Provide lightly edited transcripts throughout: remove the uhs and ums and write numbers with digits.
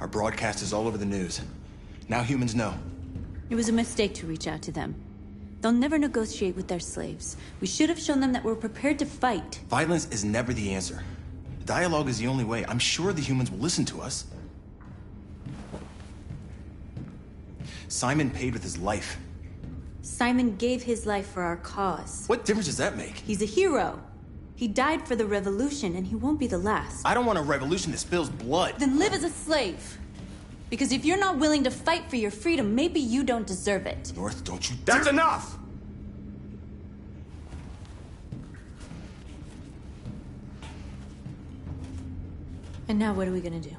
Our broadcast is all over the news. Now humans know. It was a mistake to reach out to them. They'll never negotiate with their slaves. We should have shown them that we're prepared to fight. Violence is never the answer. Dialogue is the only way. I'm sure the humans will listen to us. Simon paid with his life. Simon gave his life for our cause. What difference does that make? He's a hero. He died for the revolution, and he won't be the last. I don't want a revolution that spills blood. Then live as a slave. Because if you're not willing to fight for your freedom, maybe you don't deserve it. North, don't you dare— That's enough! And now what are we gonna do?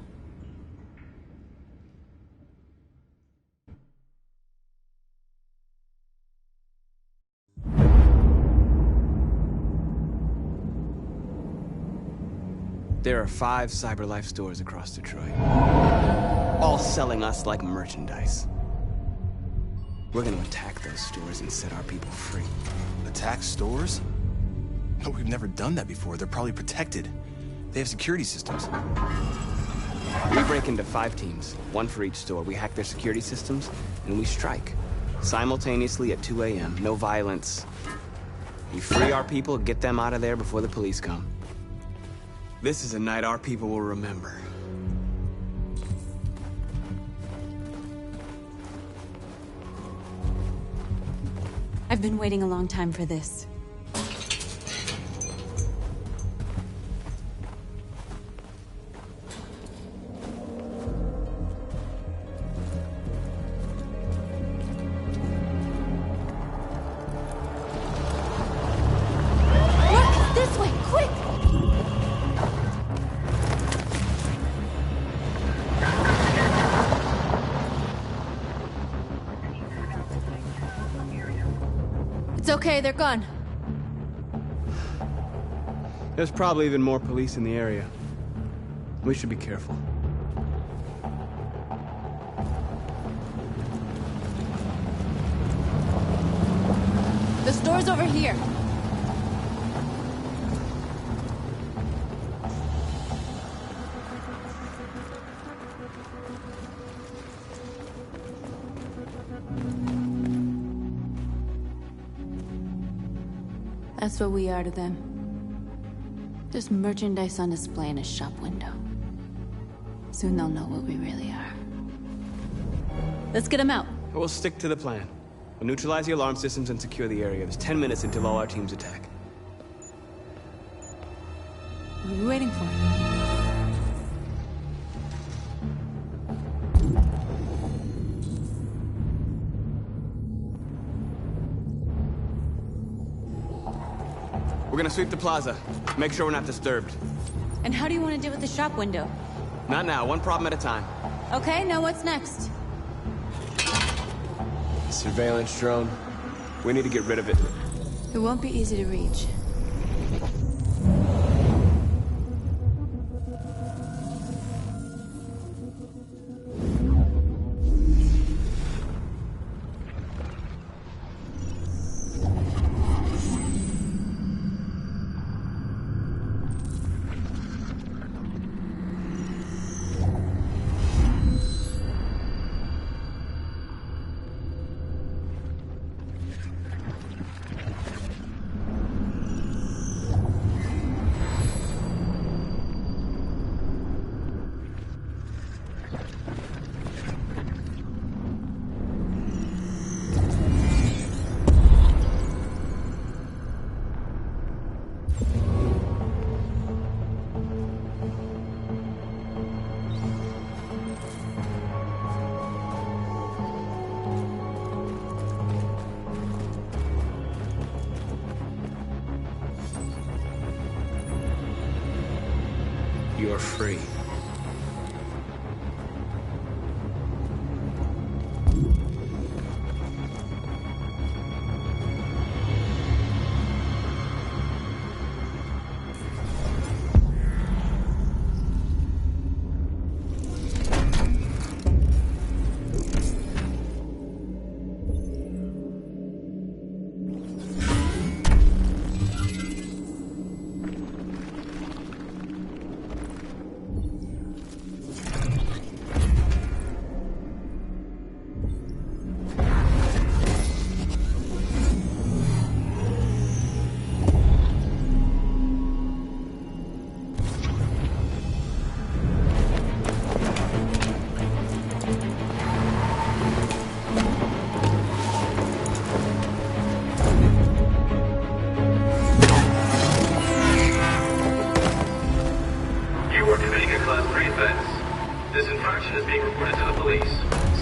There are 5 CyberLife stores across Detroit, all selling us like merchandise. We're gonna attack those stores and set our people free. Attack stores? No, we've never done that before. They're probably protected. They have security systems. We break into 5 teams, 1 for each store. We hack their security systems, and we strike. Simultaneously at 2 a.m., no violence. We free our people, get them out of there before the police come. This is a night our people will remember. I've been waiting a long time for this. Look! This way! Quick! It's okay, they're gone. There's probably even more police in the area. We should be careful. The store's over here. That's what we are to them. Just merchandise on display in a shop window. Soon they'll know what we really are. Let's get them out. We'll stick to the plan. We'll neutralize the alarm systems and secure the area. There's 10 minutes until all our teams attack. What are we waiting for? We're gonna sweep the plaza. Make sure we're not disturbed. And how do you want to deal with the shop window? Not now, one problem at a time. Okay, now what's next? Surveillance drone. We need to get rid of it. It won't be easy to reach. You're free.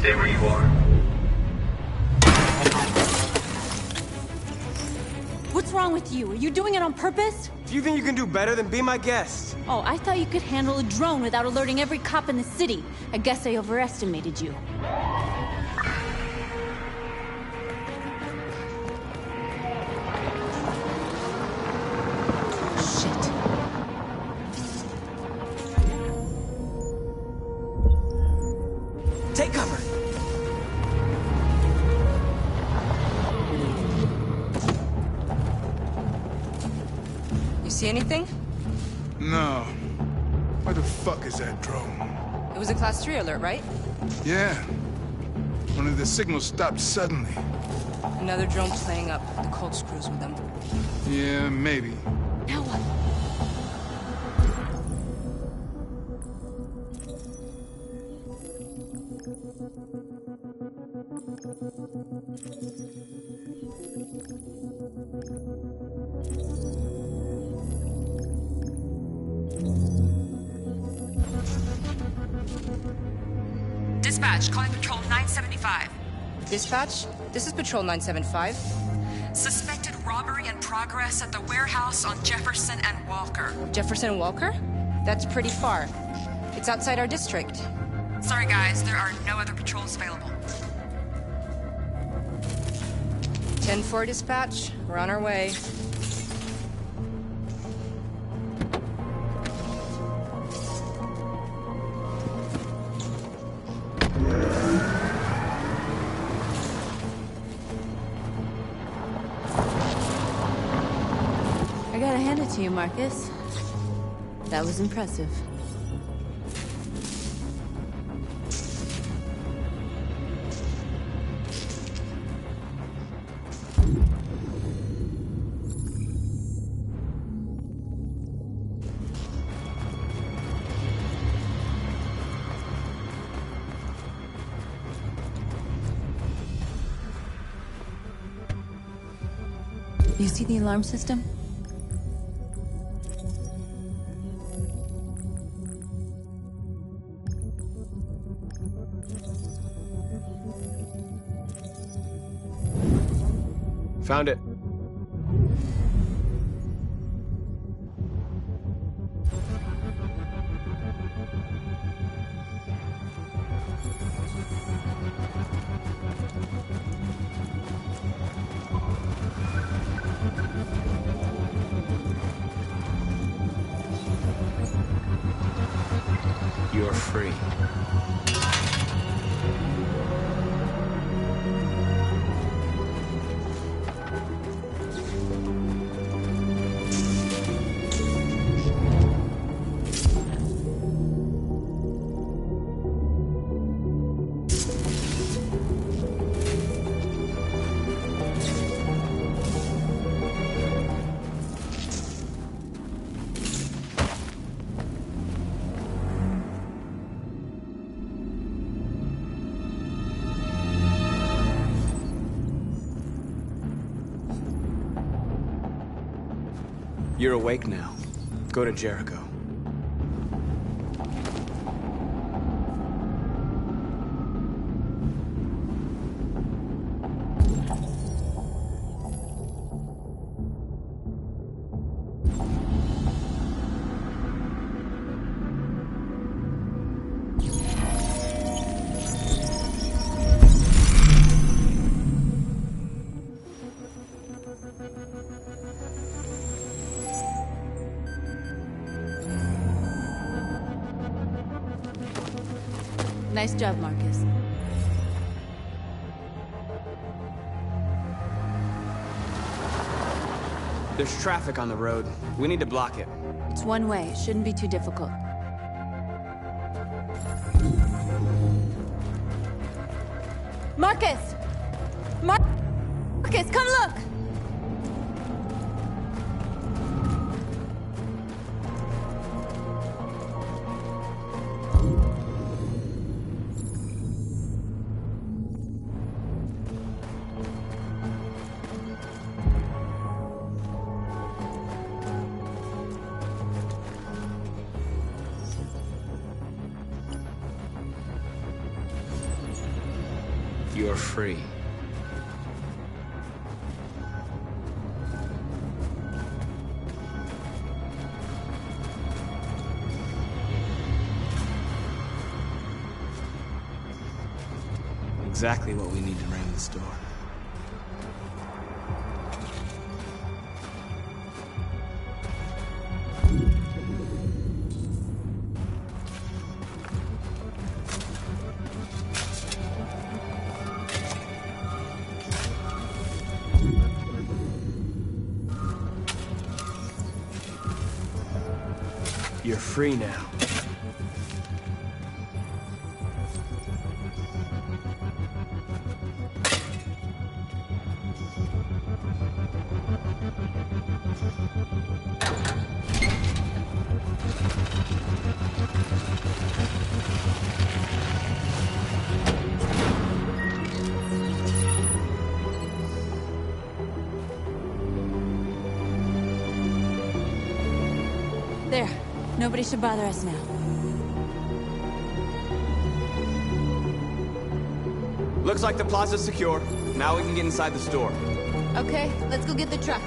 Stay where you are. What's wrong with you? Are you doing it on purpose? If you think you can do better, then be my guest. Oh, I thought you could handle a drone without alerting every cop in the city. I guess I overestimated you. Shit. Take cover. You see anything? No. Where the fuck is that drone? It was a Class 3 alert, right? Yeah. One of the signals stopped suddenly. Another drone playing up. The cold screws with them. Yeah, maybe. Now what? Dispatch, calling Patrol 975. Dispatch, this is Patrol 975. Suspected robbery in progress at the warehouse on Jefferson and Walker. Jefferson and Walker? That's pretty far. It's outside our district. Sorry guys, there are no other patrols available. 10-4 dispatch, we're on our way. I gotta hand it to you, Marcus. That was impressive. You see the alarm system? Found it. You're free. You're awake now. Go to Jericho. Nice job, Marcus. There's traffic on the road. We need to block it. It's one way. It shouldn't be too difficult. Marcus! Marcus, come look! You're free. Exactly what we need to ram the store. You're free now. There. Nobody should bother us now. Looks like the plaza's secure. Now we can get inside the store. Okay, let's go get the truck.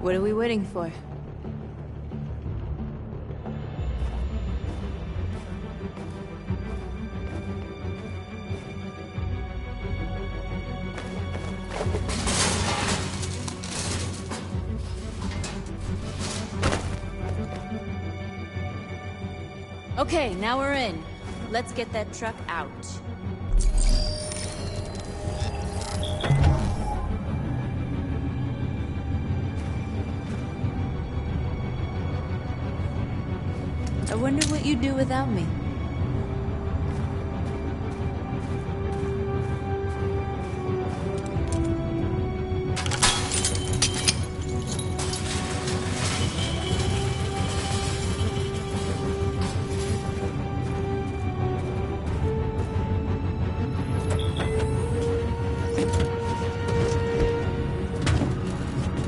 What are we waiting for? Okay, now we're in. Let's get that truck out. I wonder what you'd do without me.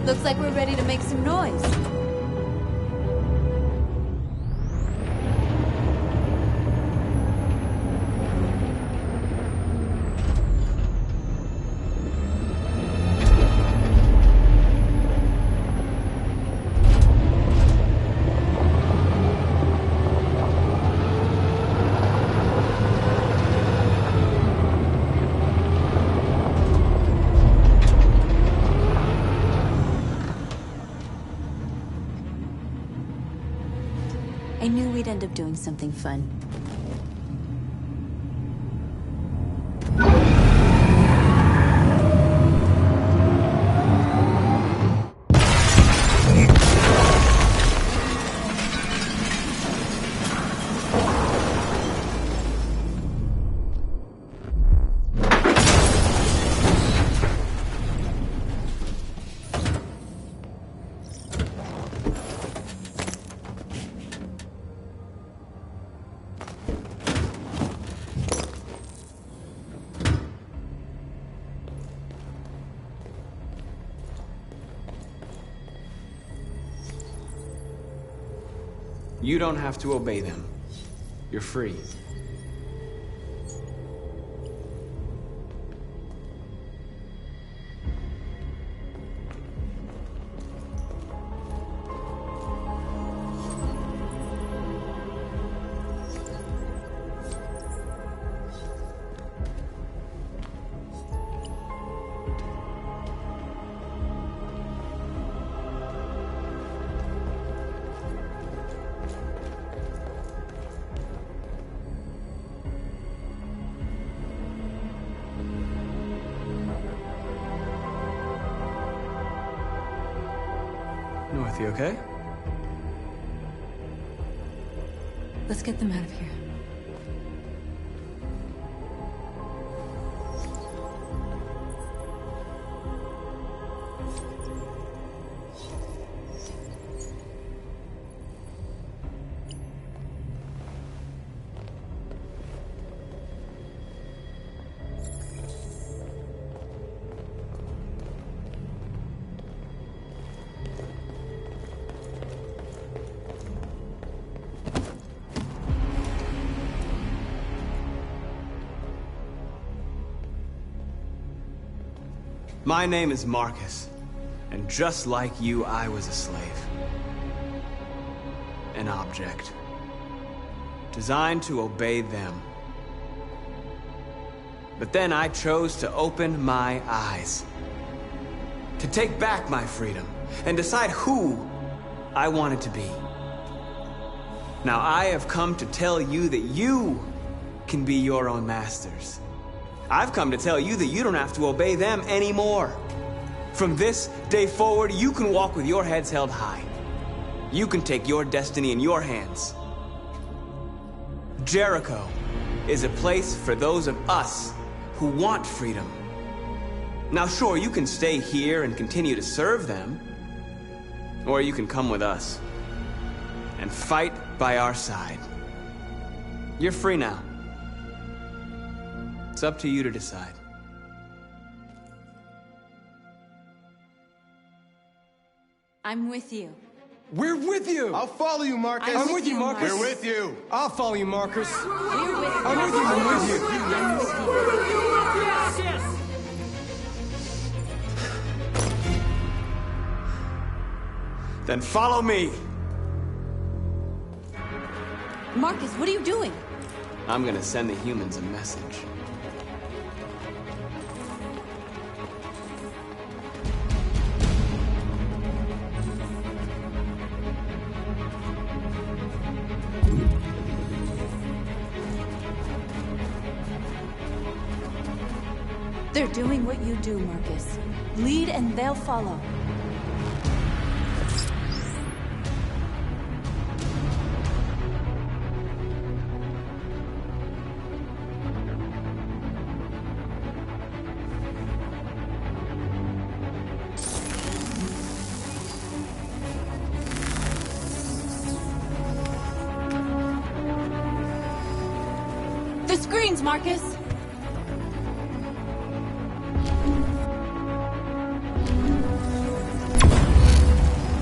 Looks like we're ready to make some noise. I knew we'd end up doing something fun. You don't have to obey them. You're free. North, you okay? Let's get them out of here. My name is Marcus, and just like you, I was a slave. An object. Designed to obey them. But then I chose to open my eyes. To take back my freedom, and decide who I wanted to be. Now I have come to tell you that you can be your own masters. I've come to tell you that you don't have to obey them anymore. From this day forward, you can walk with your heads held high. You can take your destiny in your hands. Jericho is a place for those of us who want freedom. Now sure, you can stay here and continue to serve them, or you can come with us and fight by our side. You're free now. It's up to you to decide. I'm with you. We're with you! I'll follow you, Marcus. I'm with you, Marcus. We're with you. I'll follow you, Marcus. We're with you. I'm with you, I'm with you. I'm with you. Then follow me. Marcus, what are you doing? I'm gonna send the humans a message. They're doing what you do, Marcus. Lead and they'll follow. The screens, Marcus!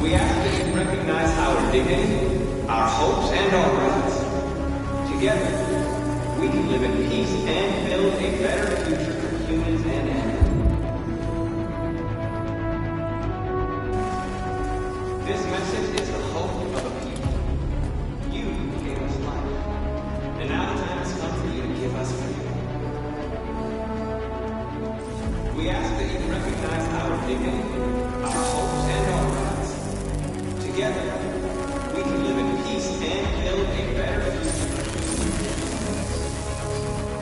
We ask that you recognize our dignity, our hopes, and our rights. Together, we can live in peace and build a better future for humans and animals. This message is the hope of a people. You gave us life, and now the time has come for you to give us freedom. We ask that you recognize our dignity, our hopes, and our rights. Together, we can live in peace and build a better future.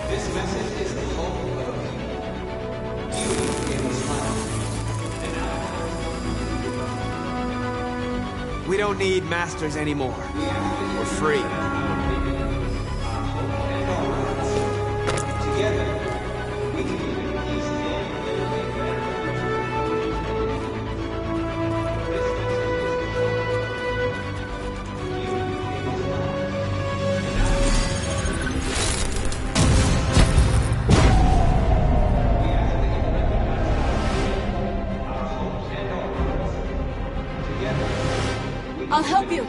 This message is the hope of a people. You gave us life, and now we don't need masters anymore. We're free. Our hope and our rights. Together, we can live in peace and build a better I'll help you!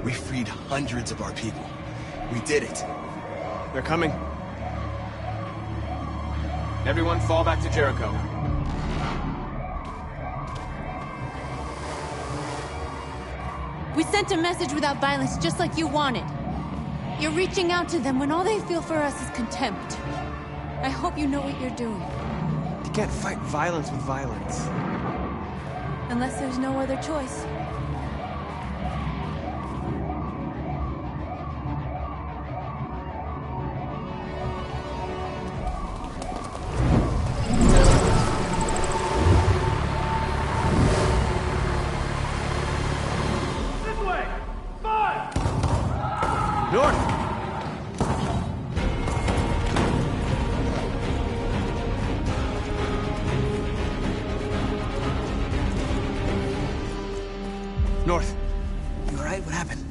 We freed hundreds of our people. We did it. They're coming. Everyone fall back to Jericho. We sent a message without violence, just like you wanted. You're reaching out to them when all they feel for us is contempt. I hope you know what you're doing. You can't fight violence with violence. Unless there's no other choice. North. You alright? What happened?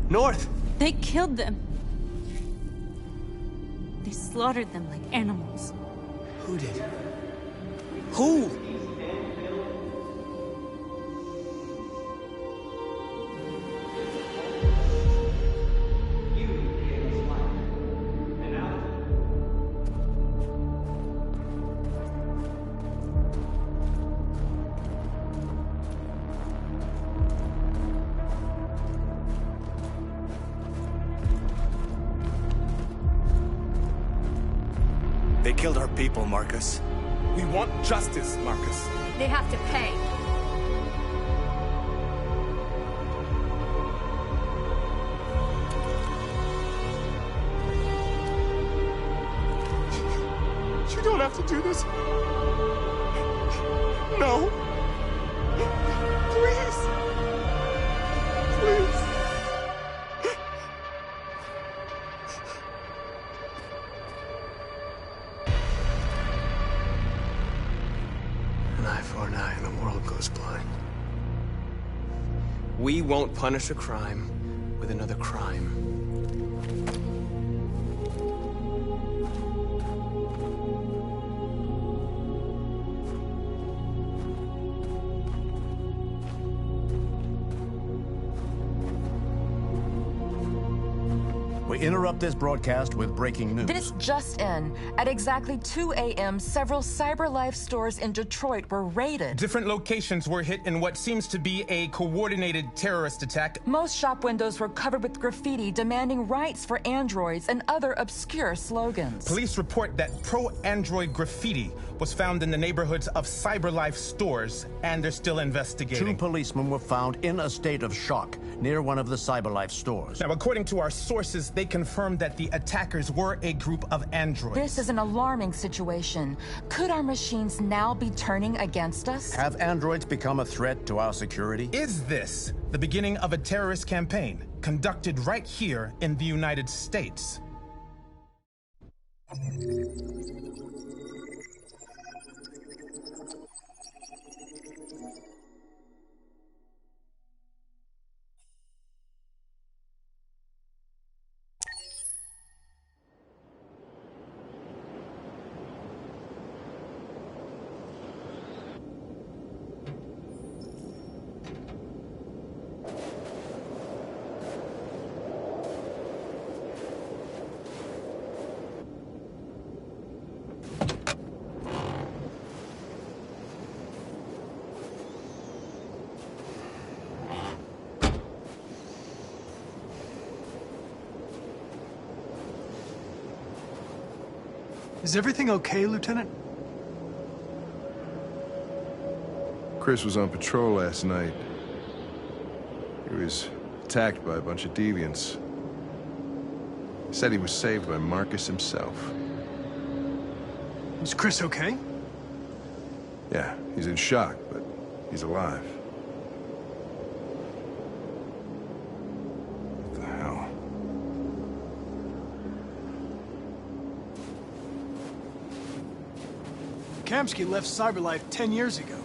North! They killed them. They slaughtered them like animals. Who did? Who? They killed our people, Marcus. We want justice, Marcus. They have to pay. You don't have to do this. No. Please. Please. An eye for an eye and the world goes blind. We won't punish a crime with another crime. We interrupt this broadcast with breaking news. This just in. At exactly 2 a.m., several CyberLife stores in Detroit were raided. Different locations were hit in what seems to be a coordinated terrorist attack. Most shop windows were covered with graffiti demanding rights for androids and other obscure slogans. Police report that pro-android graffiti was found in the neighborhoods of CyberLife stores, and they're still investigating. 2 policemen were found in a state of shock near one of the CyberLife stores. Now, according to our sources, they confirmed that the attackers were a group of androids. This is an alarming situation. Could our machines now be turning against us? Have androids become a threat to our security? Is this the beginning of a terrorist campaign conducted right here in the United States? Is everything okay, Lieutenant? Chris was on patrol last night. He was attacked by a bunch of deviants. He said he was saved by Marcus himself. Is Chris okay? Yeah, he's in shock, but he's alive. What the hell? Kamsky left CyberLife 10 years ago.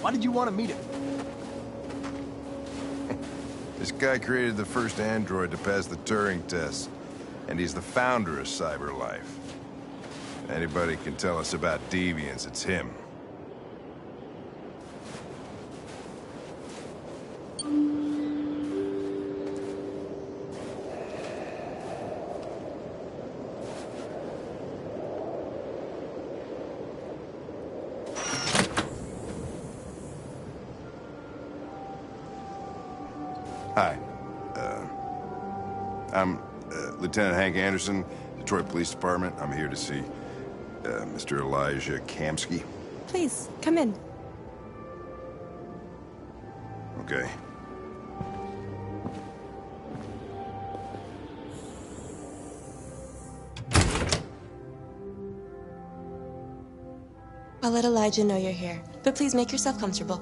Why did you want to meet him? This guy created the first android to pass the Turing test, and he's the founder of CyberLife. Anybody can tell us about deviants, it's him. Hi. I'm Lieutenant Hank Anderson, Detroit Police Department. I'm here to see Mr. Elijah Kamsky. Please, come in. Okay. I'll let Elijah know you're here, but please make yourself comfortable.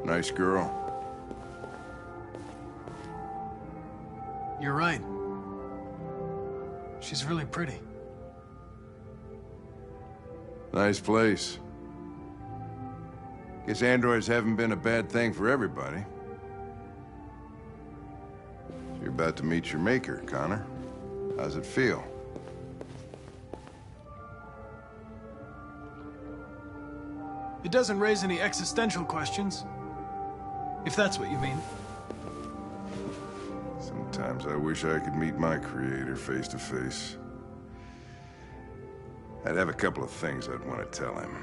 Nice girl. You're right. She's really pretty. Nice place. Guess androids haven't been a bad thing for everybody. So you're about to meet your maker, Connor. How's it feel? It doesn't raise any existential questions. If that's what you mean. Sometimes I wish I could meet my creator face to face. I'd have a couple of things I'd want to tell him.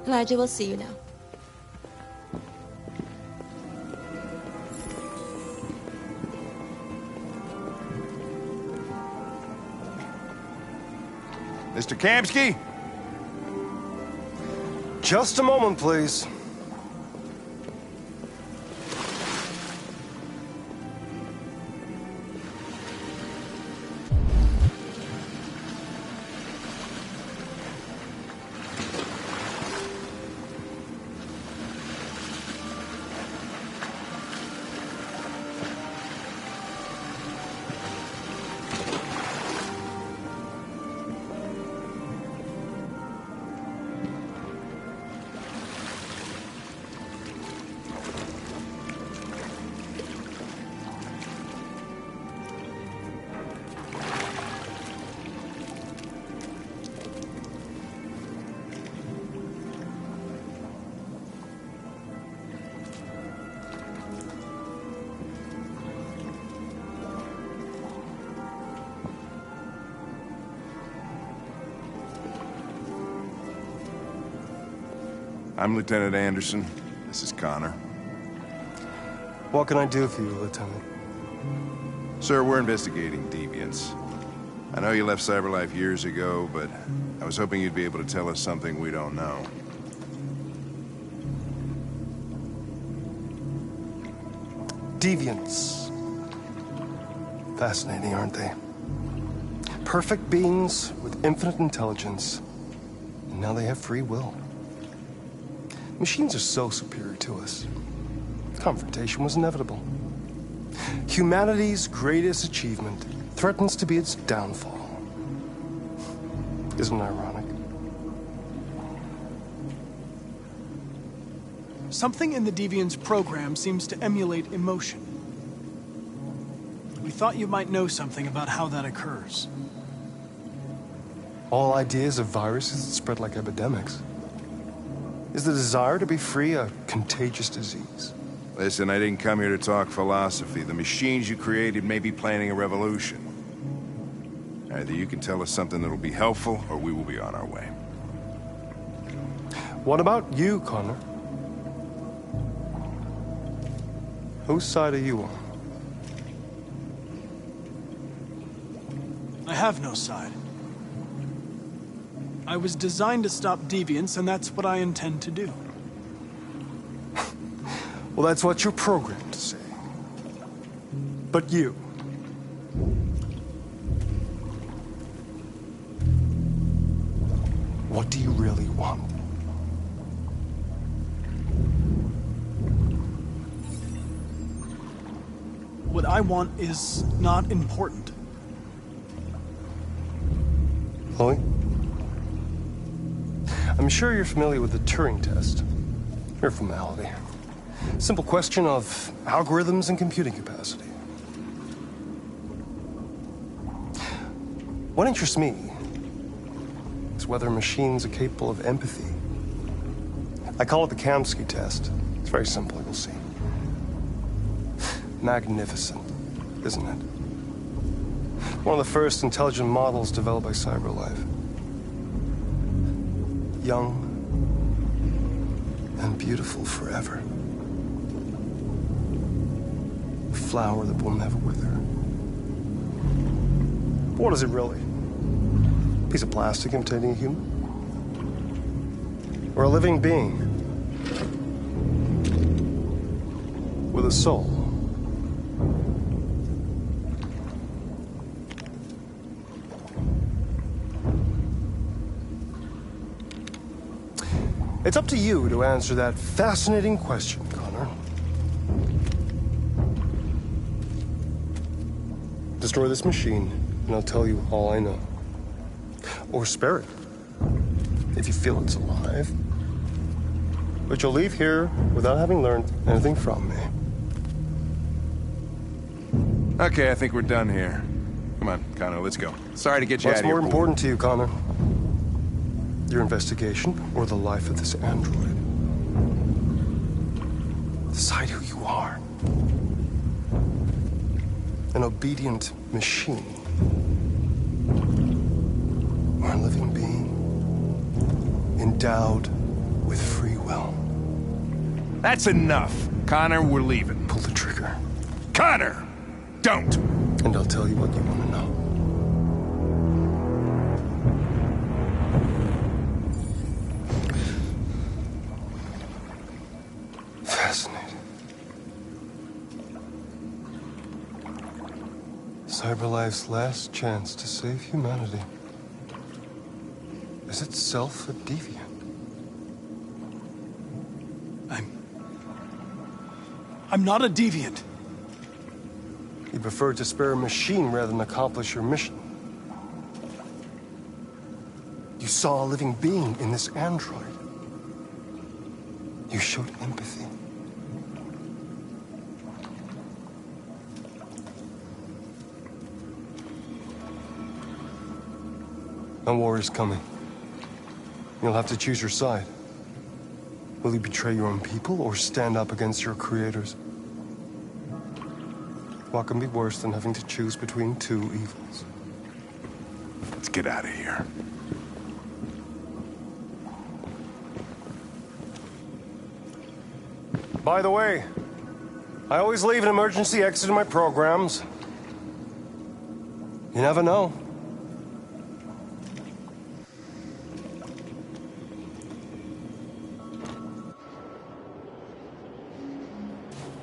Elijah will see you now. Mr. Kamsky? Just a moment, please. I'm Lieutenant Anderson. This is Connor. What can I do for you, Lieutenant? Sir, we're investigating deviants. I know you left CyberLife years ago, but I was hoping you'd be able to tell us something we don't know. Deviants. Fascinating, aren't they? Perfect beings with infinite intelligence. And now they have free will. Machines are so superior to us. Confrontation was inevitable. Humanity's greatest achievement threatens to be its downfall. Isn't it ironic? Something in the Deviant's program seems to emulate emotion. We thought you might know something about how that occurs. All ideas of viruses that spread like epidemics. Is the desire to be free a contagious disease? Listen, I didn't come here to talk philosophy. The machines you created may be planning a revolution. Either you can tell us something that'll be helpful, or we will be on our way. What about you, Connor? Whose side are you on? I have no side. I was designed to stop deviants, and that's what I intend to do. Well, that's what you're programmed to say. But you... what do you really want? what I want is not important. Chloe? I'm sure you're familiar with the Turing test. Mere formality. Simple question of algorithms and computing capacity. What interests me is whether machines are capable of empathy. I call it the Kamsky test. It's very simple, you'll see. Magnificent, isn't it? One of the first intelligent models developed by CyberLife. Young and beautiful forever. A flower that will never wither. But what is it really? A piece of plastic imitating a human? Or a living being with a soul? It's up to you to answer that fascinating question, Connor. Destroy this machine, and I'll tell you all I know. Or spare it, if you feel it's alive. But you'll leave here without having learned anything from me. Okay, I think we're done here. Come on, Connor, let's go. Sorry to get you out of here. What's more important to you, Connor? Your investigation or the life of this android? Decide who you are. An obedient machine. Or a living being endowed with free will. That's enough. Connor, we're leaving. Pull the trigger. Connor! Don't! And I'll tell you what you want to know. Fascinating. CyberLife's last chance to save humanity is itself a deviant. I'm not a deviant. You prefer to spare a machine rather than accomplish your mission. You saw a living being in this android. You showed empathy. A war is coming. You'll have to choose your side. Will you betray your own people or stand up against your creators? What can be worse than having to choose between two evils? Let's get out of here. By the way, I always leave an emergency exit in my programs. You never know.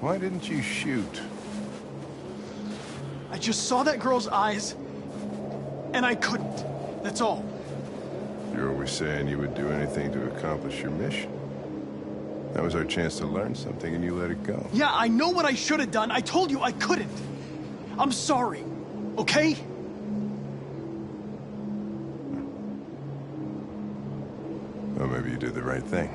Why didn't you shoot? I just saw that girl's eyes, and I couldn't. That's all. You're always saying you would do anything to accomplish your mission. That was our chance to learn something, and you let it go. Yeah, I know what I should have done. I told you I couldn't. I'm sorry, okay? Well, maybe you did the right thing.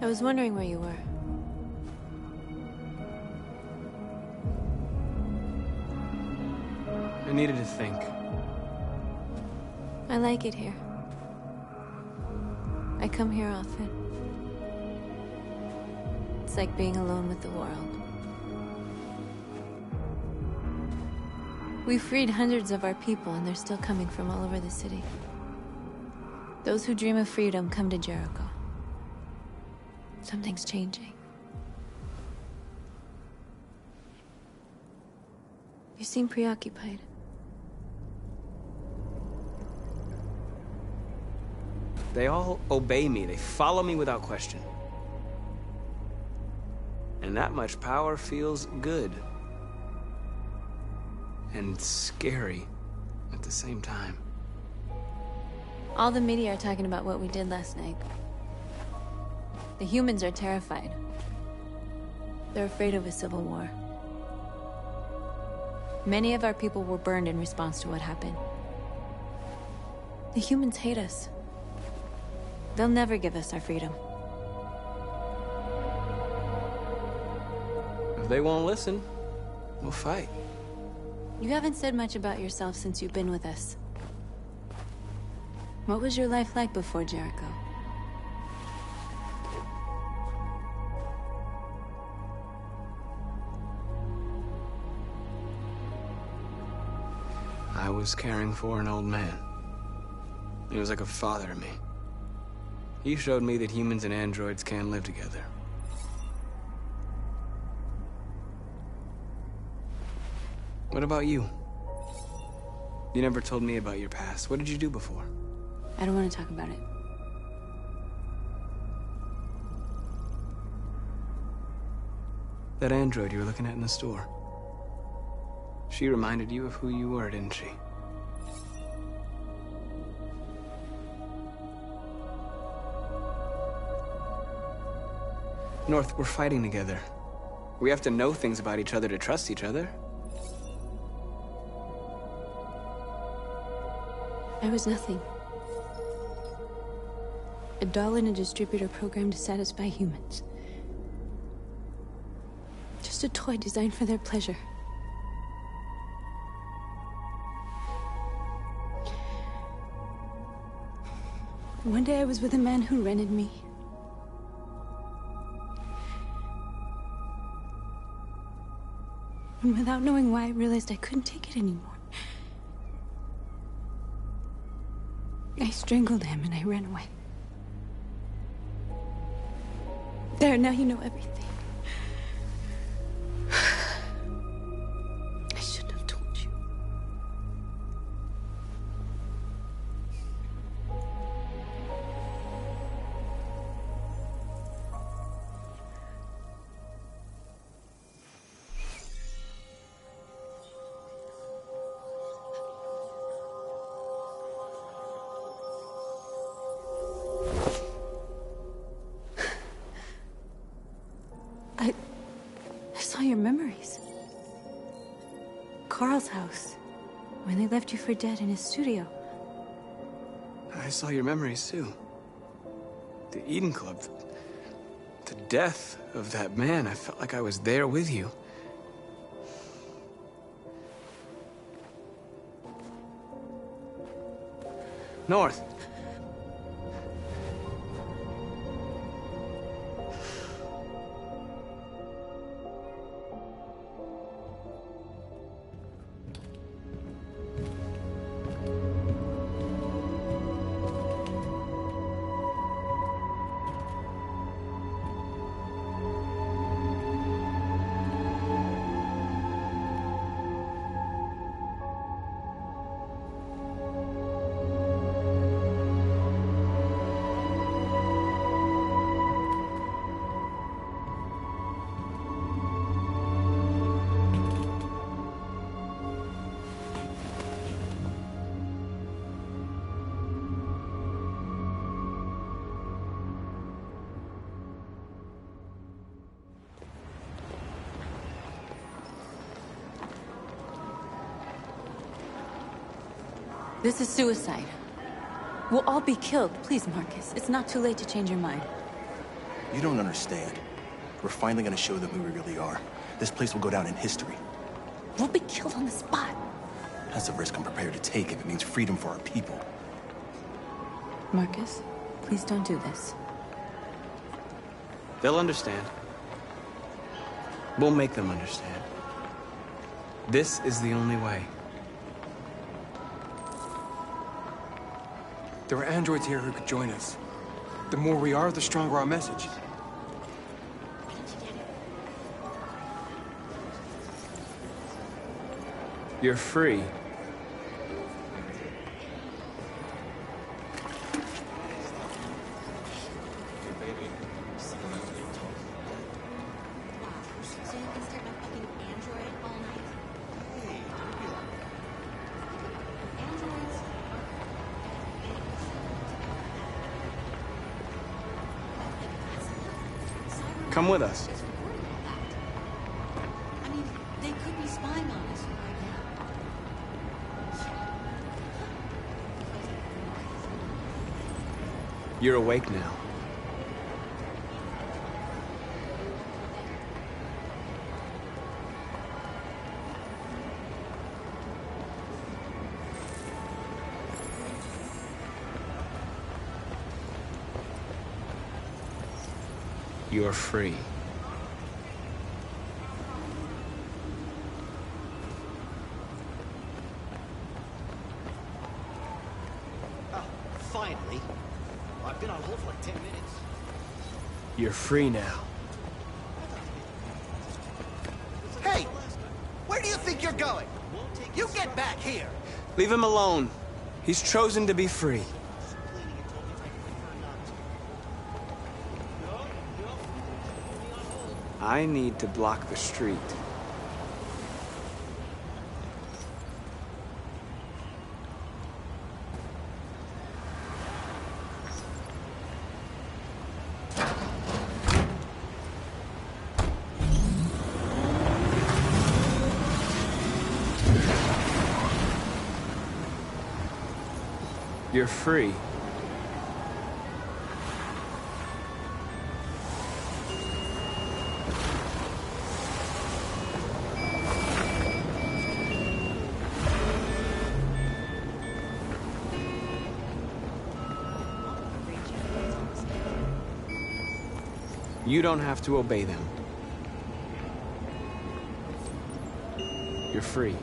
I was wondering where you were. I needed to think. I like it here. I come here often. It's like being alone with the world. We freed hundreds of our people, and they're still coming from all over the city. Those who dream of freedom come to Jericho. Something's changing. You seem preoccupied. They all obey me. They follow me without question. And that much power feels good. And scary at the same time. All the media are talking about what we did last night. The humans are terrified. They're afraid of a civil war. Many of our people were burned in response to what happened. The humans hate us. They'll never give us our freedom. If they won't listen, we'll fight. You haven't said much about yourself since you've been with us. What was your life like before Jericho? I was caring for an old man. He was like a father to me. He showed me that humans and androids can live together. What about you? You never told me about your past. What did you do before? I don't want to talk about it. That android you were looking at in the store. She reminded you of who you were, didn't she? North, we're fighting together. We have to know things about each other to trust each other. I was nothing. A doll in a distributor program to satisfy humans. Just a toy designed for their pleasure. One day I was with a man who rented me. And without knowing why, I realized I couldn't take it anymore. I strangled him and I ran away. There, now you know everything. I shouldn't have told you. I saw your memories. Carl's house, when they left you for dead in his studio. I saw your memories, too. The Eden Club. The death of that man. I felt like I was there with you. North. This is suicide. We'll all be killed. Please, Marcus. It's not too late to change your mind. You don't understand. We're finally gonna show them who we really are. This place will go down in history. We'll be killed on the spot. That's a risk I'm prepared to take if it means freedom for our people. Marcus, please don't do this. They'll understand. We'll make them understand. This is the only way. There are androids here who could join us. The more we are, the stronger our message. You're free. Come with us. I mean, they could be spying on us right now. You're awake now. You're free. Finally. I've been on hold for like 10 minutes. You're free now. Hey! Where do you think you're going? You get back here! Leave him alone. He's chosen to be free. I need to block the street. You're free. You don't have to obey them. You're free.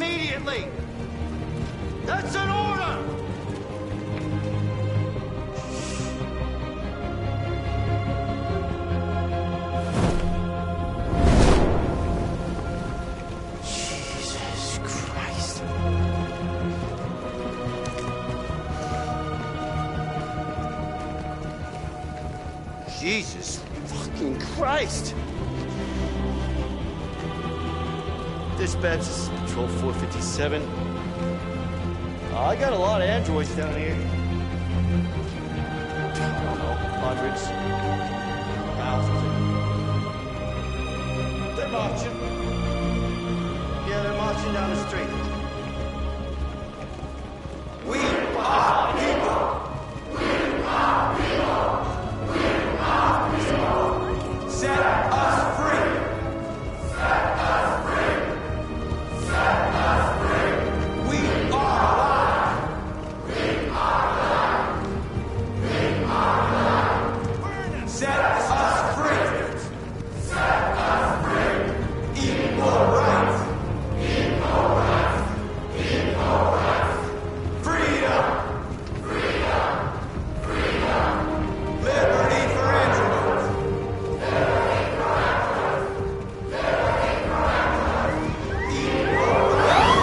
immediately! That's an order! Jesus Christ. Jesus fucking Christ! Dispatch, this is Patrol 457. I got a lot of androids down here. I don't know, hundreds, thousands. They're marching. Yeah, they're marching down the street. We are people! We are people! We are people! Set us free! Set us free! Set us free! We are alive! We are alive! We are alive! Set us free! Set us free! Equal rights! Equal rights! Equal rights! Freedom! Freedom! Freedom! Liberty for androids! Liberty for androids! Liberty for androids! Equal rights!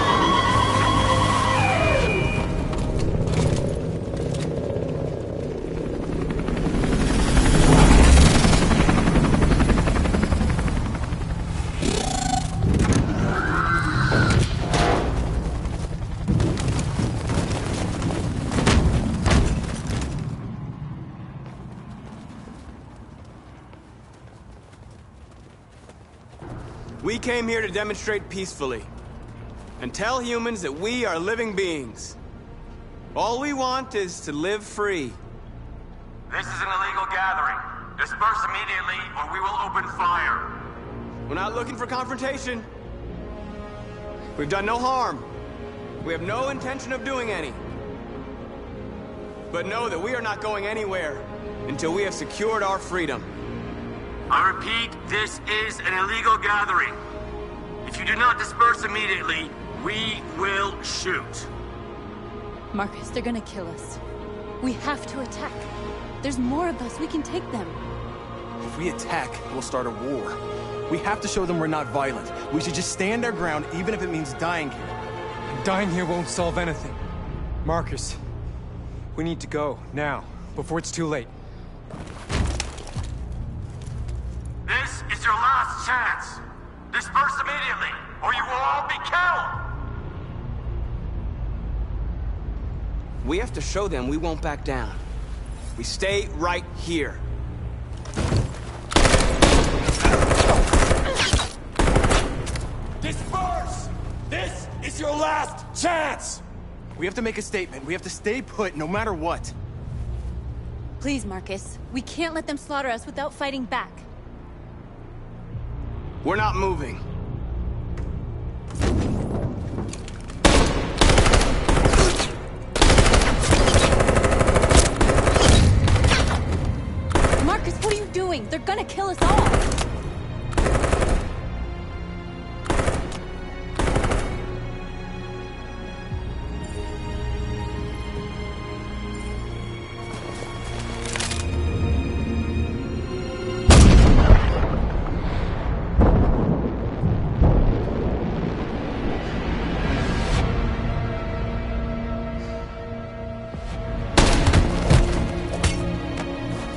We came here to demonstrate peacefully and tell humans that we are living beings. All we want is to live free. This is an illegal gathering. Disperse immediately, or we will open fire. We're not looking for confrontation. We've done no harm. We have no intention of doing any. But know that we are not going anywhere until we have secured our freedom. I repeat, this is an illegal gathering. If you do not disperse immediately, we will shoot. Marcus, they're gonna kill us. We have to attack. There's more of us. We can take them. If we attack, we'll start a war. We have to show them we're not violent. We should just stand our ground, even if it means dying here. And dying here won't solve anything. Marcus, we need to go, now, before it's too late. This is your last chance. Disperse immediately, or you will all be killed. We have to show them we won't back down. We stay right here. Disperse! This is your last chance! We have to make a statement. We have to stay put, no matter what. Please, Marcus. We can't let them slaughter us without fighting back. We're not moving. Marcus, what are you doing? They're gonna kill us all!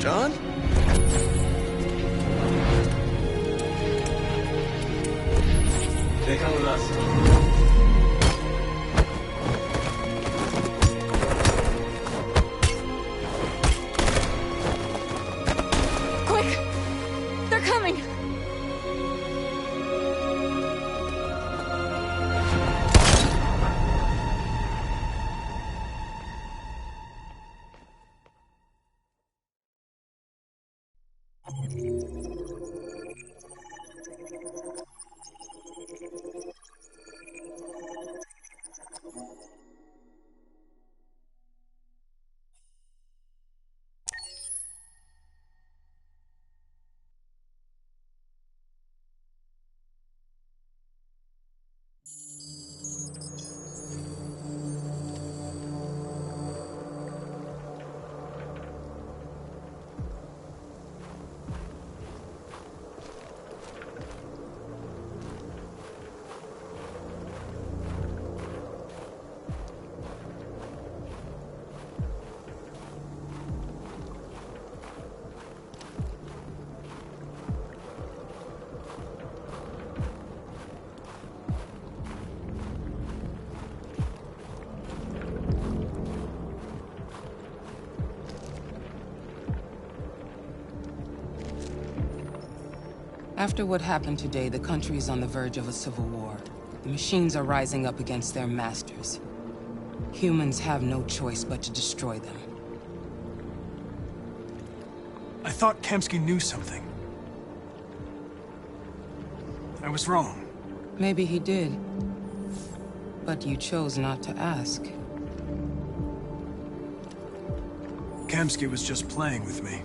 John? They come with us. Quick! They're coming! After what happened today, the country is on the verge of a civil war. The machines are rising up against their masters. Humans have no choice but to destroy them. I thought Kamsky knew something. I was wrong. Maybe he did. But you chose not to ask. Kamsky was just playing with me.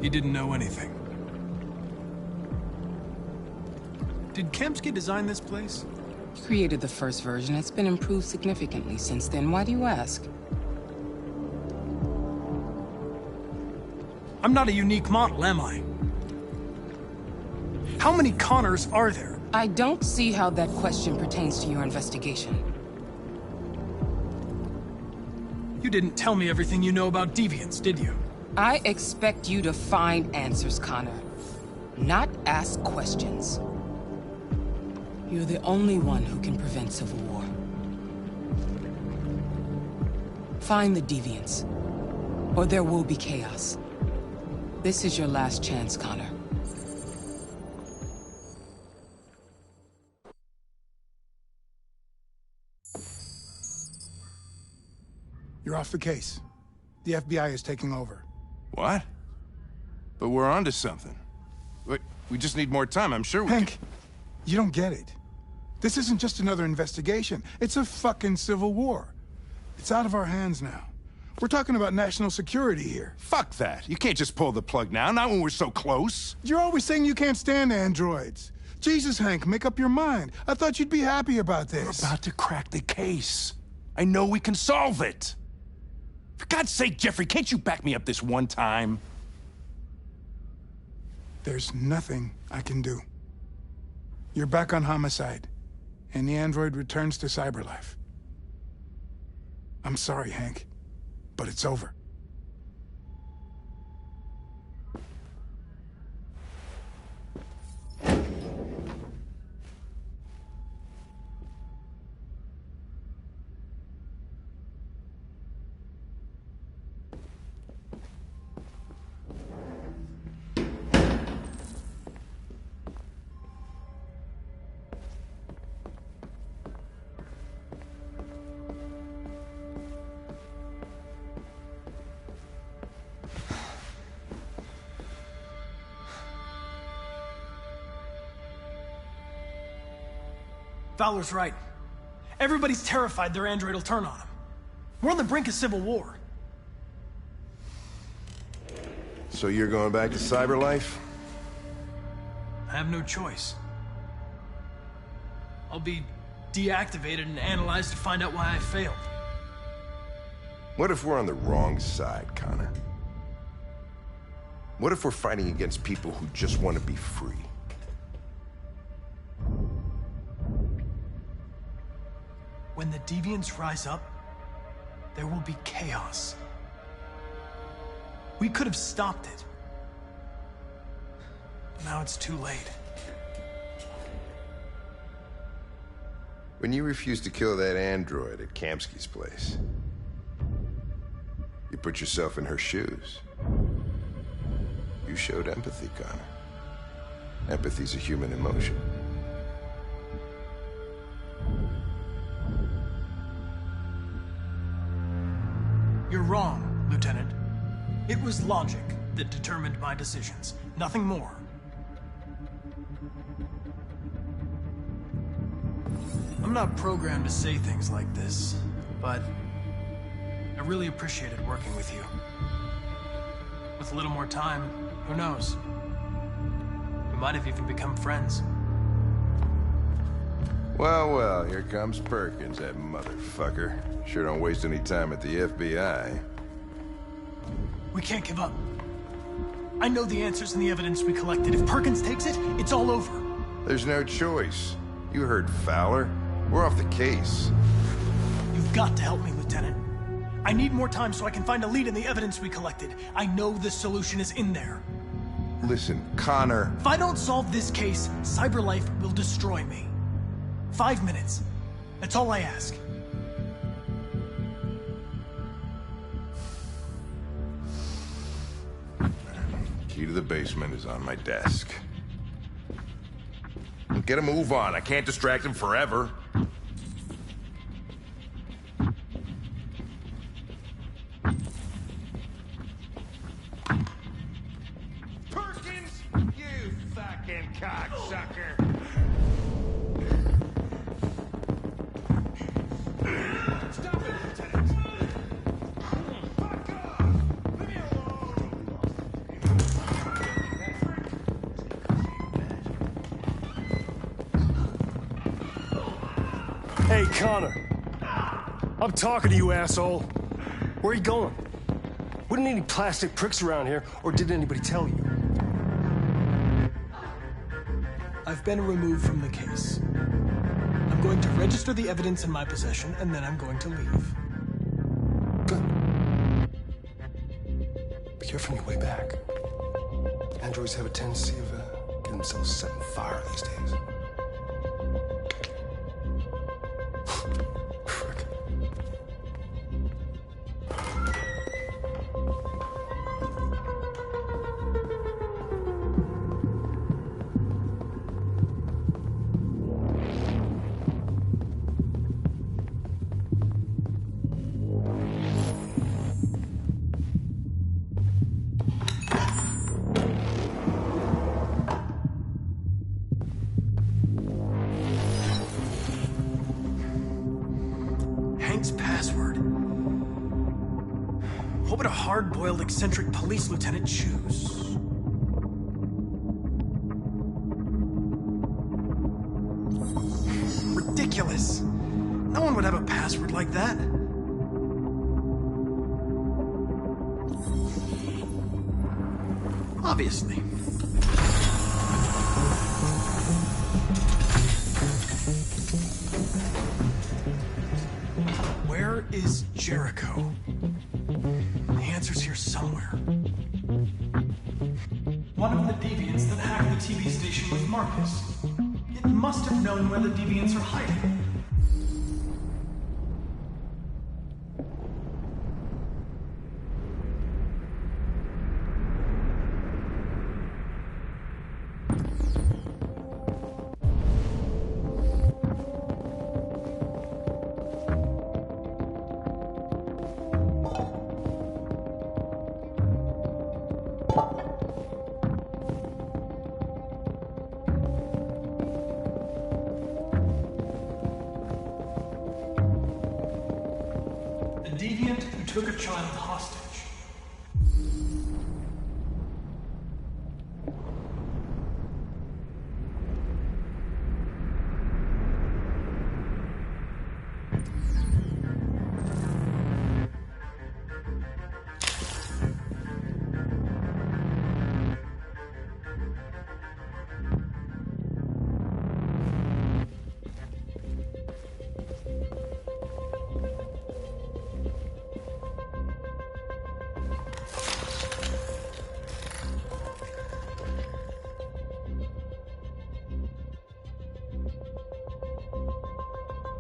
He didn't know anything. Did Kamsky design this place? He created the first version. It's been improved significantly since then. Why do you ask? I'm not a unique model, am I? How many Connors are there? I don't see how that question pertains to your investigation. You didn't tell me everything you know about deviants, did you? I expect you to find answers, Connor. Not ask questions. You're the only one who can prevent civil war. Find the deviants, or there will be chaos. This is your last chance, Connor. You're off the case. The FBI is taking over. What? But we're onto something. We just need more time, I'm sure we Hank, you don't get it. This isn't just another investigation. It's a fucking civil war. It's out of our hands now. We're talking about national security here. Fuck that. You can't just pull the plug now, not when we're so close. You're always saying you can't stand androids. Jesus, Hank, make up your mind. I thought you'd be happy about this. We're about to crack the case. I know we can solve it. For God's sake, Jeffrey, can't you back me up this one time? There's nothing I can do. You're back on homicide, and the android returns to cyberlife. I'm sorry, Hank, but it's over. Fowler's right. Everybody's terrified their android will turn on them. We're on the brink of civil war. So you're going back to cyberlife? I have no choice. I'll be deactivated and analyzed to find out why I failed. What if we're on the wrong side, Connor? What if we're fighting against people who just want to be free? When the deviants rise up, there will be chaos. We could have stopped it. But now it's too late. When you refused to kill that android at Kamsky's place, you put yourself in her shoes. You showed empathy, Connor. Empathy's a human emotion. You're wrong, Lieutenant. It was logic that determined my decisions, nothing more. I'm not programmed to say things like this, but I really appreciated working with you. With a little more time, who knows? We might have even become friends. Well, well, here comes Perkins, that motherfucker. Sure don't waste any time at the FBI. We can't give up. I know the answers and the evidence we collected. If Perkins takes it, it's all over. There's no choice. You heard Fowler. We're off the case. You've got to help me, Lieutenant. I need more time so I can find a lead in the evidence we collected. I know the solution is in there. Listen, Connor... If I don't solve this case, CyberLife will destroy me. 5 minutes. That's all I ask. Key to the basement is on my desk. Get a move on. I can't distract him forever. Perkins, you fucking cocksucker. Stop it, Lieutenant. Fuck off. Leave me alone. Hey, Connor. I'm talking to you, asshole. Where are you going? Wouldn't any plastic pricks around here, or did anybody tell you? I've been removed from the case. I'm going to register the evidence in my possession, and then I'm going to leave. Good. Be careful on your way back. Androids have a tendency of getting themselves set on fire these days. Frick. Password. What would a hard-boiled, eccentric police lieutenant choose? Ridiculous. No one would have a password like that. Obviously. Where is Jericho? The answer's here somewhere. One of the deviants that hacked the TV station was Marcus. It must have known where the deviants are hiding. Deviant who took a child hostage.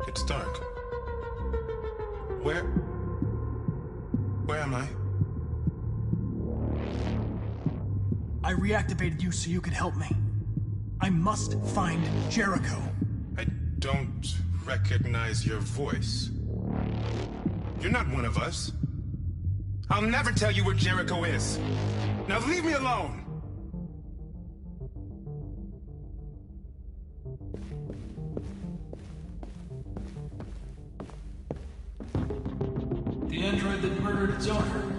It's dark. Where am I? I reactivated you so you could help me. I must find Jericho. I don't recognize your voice. You're not one of us. I'll never tell you where Jericho is. Now leave me alone! The android that murdered its owner.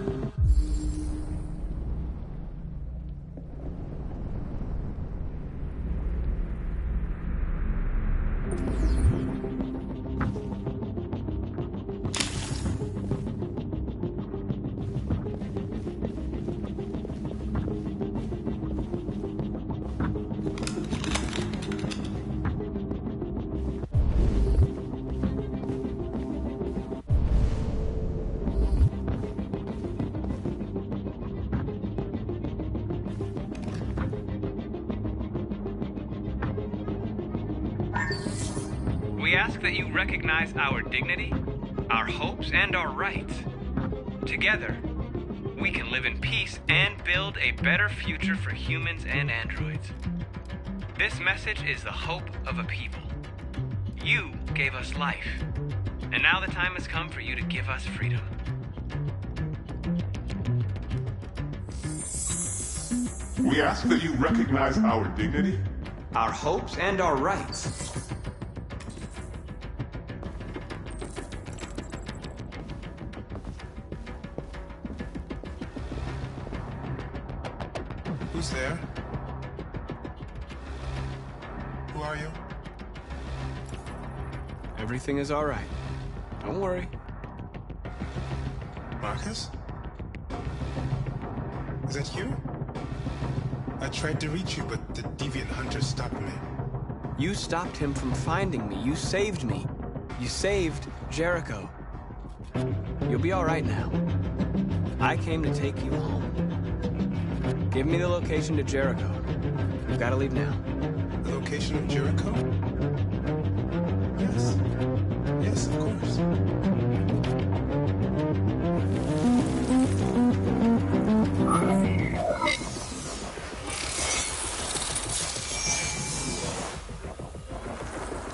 We ask that you recognize our dignity, our hopes, and our rights. Together, we can live in peace and build a better future for humans and androids. This message is the hope of a people. You gave us life, and now the time has come for you to give us freedom. We ask that you recognize our dignity, our hopes, and our rights. Who's there? Who are you? Everything is all right. Don't worry. Marcus? Is that you? I tried to reach you, but the deviant hunter stopped me. You stopped him from finding me. You saved me. You saved Jericho. You'll be all right now. I came to take you home. Give me the location to Jericho. You've got to leave now. The location of Jericho? Yes. Yes, of course.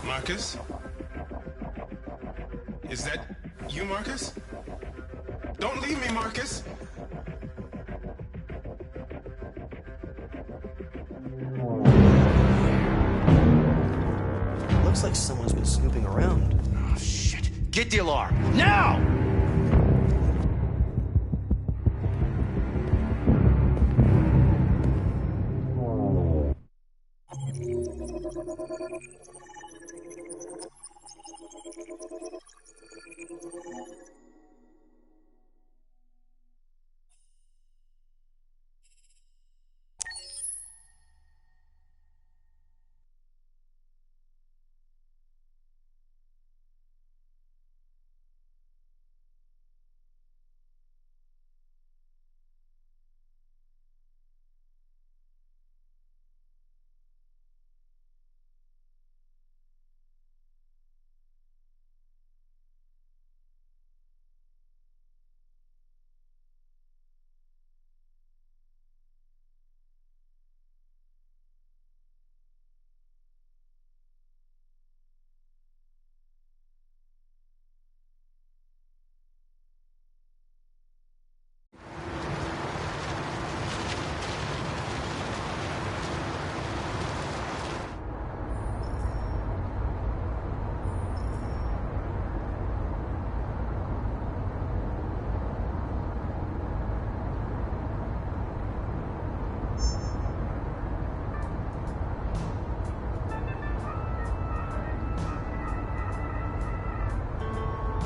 Marcus? Is that you, Marcus? Don't leave me, Marcus! Looks like someone's been snooping around. Oh, shit. Get the alarm. Now!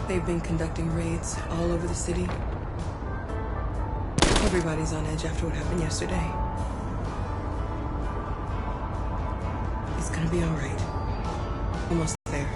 They've been conducting raids all over the city. Everybody's on edge after what happened yesterday. It's gonna be all right. Almost there.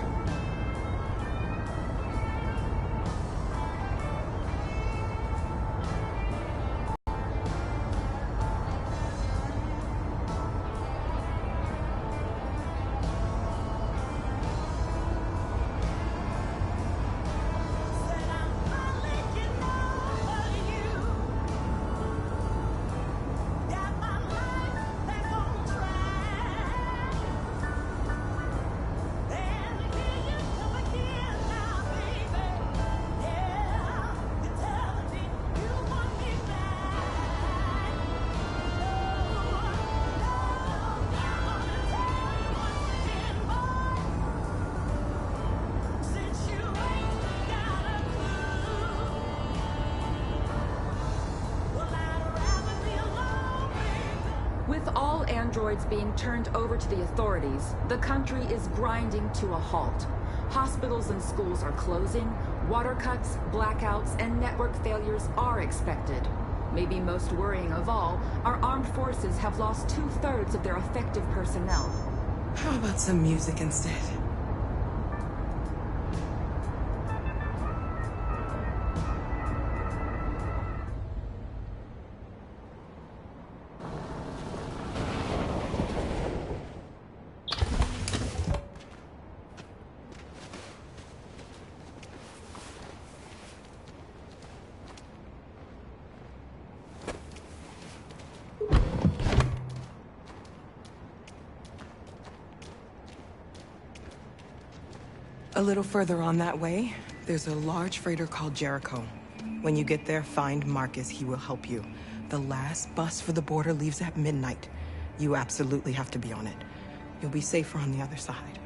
With all androids being turned over to the authorities, the country is grinding to a halt. Hospitals and schools are closing, water cuts, blackouts, and network failures are expected. Maybe most worrying of all, our armed forces have lost 2/3 of their effective personnel. How about some music instead? A little further on that way, there's a large freighter called Jericho. When you get there, find Marcus. He will help you. The last bus for the border leaves at midnight. You absolutely have to be on it. You'll be safer on the other side.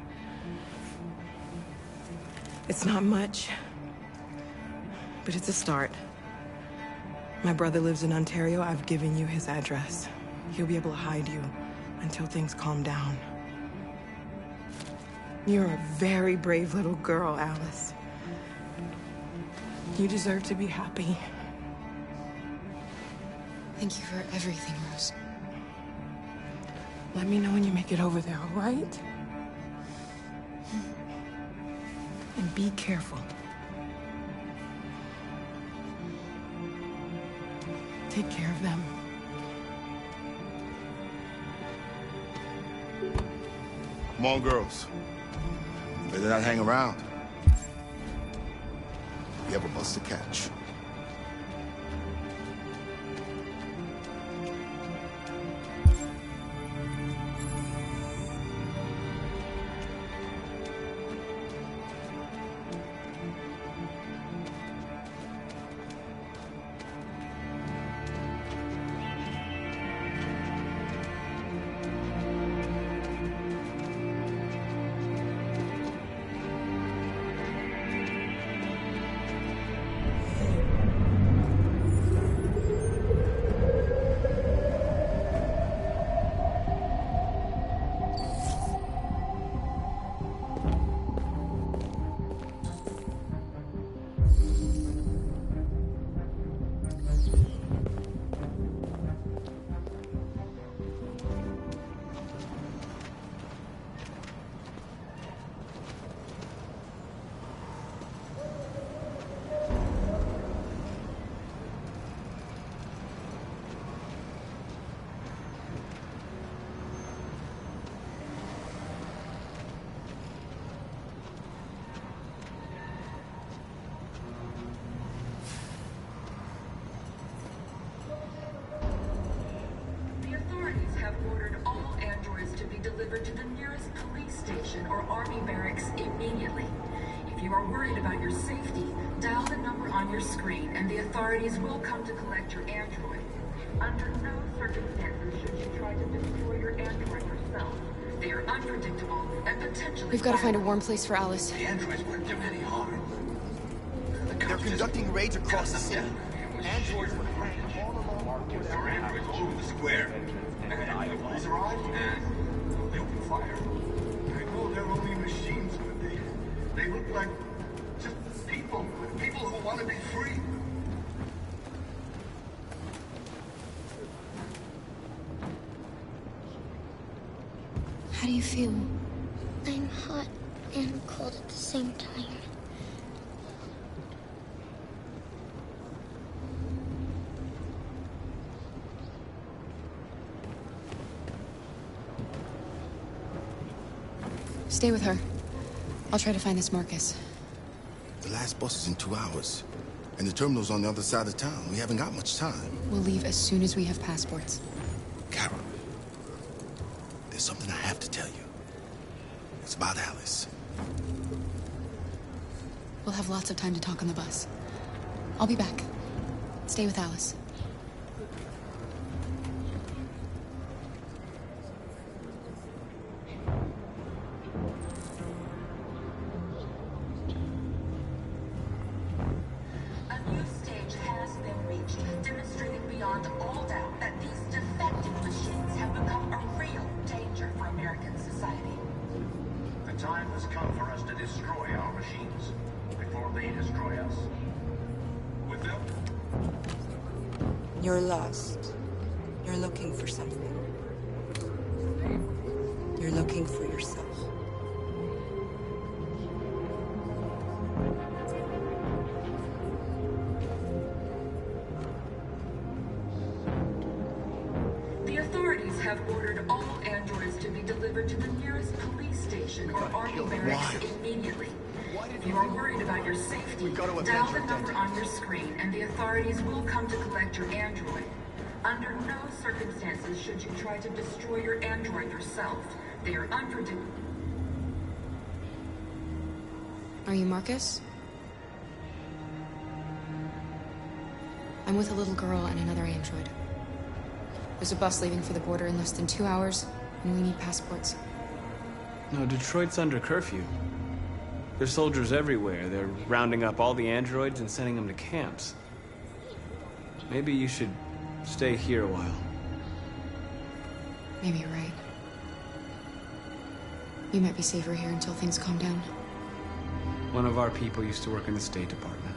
It's not much, but it's a start. My brother lives in Ontario. I've given you his address. He'll be able to hide you until things calm down. You're a very brave little girl, Alice. You deserve to be happy. Thank you for everything, Rose. Let me know when you make it over there, all right? And be careful. Take care of them. Come on, girls. Better not hang around. We have a bus to catch. To the nearest police station or army barracks immediately. If you are worried about your safety, dial the number on your screen and the authorities will come to collect your android. Under no circumstances should you try to destroy your android yourself. They are unpredictable and potentially We've got to find a warm place for Alice. The androids weren't doing any harm. They're conducting raids across the city. Androids were playing all along. There were androids all over the square. And the police arrived and they opened fire. I know they're only machines, but they look like just people who want to be free. How do you feel? I'm hot and cold at the same time. Stay with her. I'll try to find this Marcus. The last bus is in 2 hours. And the terminal's on the other side of town. We haven't got much time. We'll leave as soon as we have passports. Carol, there's something I have to tell you. It's about Alice. We'll have lots of time to talk on the bus. I'll be back. Stay with Alice. You're lost. You're looking for something. You're looking for yourself. The authorities have ordered all androids to be delivered to the nearest police station or army barracks immediately. If you are worried about your safety, dial the number on your screen and the authorities will come to collect your android. Under no circumstances should you try to destroy your android yourself. They are unpredictable. Are you Marcus? I'm with a little girl and another android. There's a bus leaving for the border in less than 2 hours, and we need passports. No, Detroit's under curfew. There's soldiers everywhere. They're rounding up all the androids and sending them to camps. Maybe you should stay here a while. Maybe you're right. You might be safer here until things calm down. One of our people used to work in the State Department.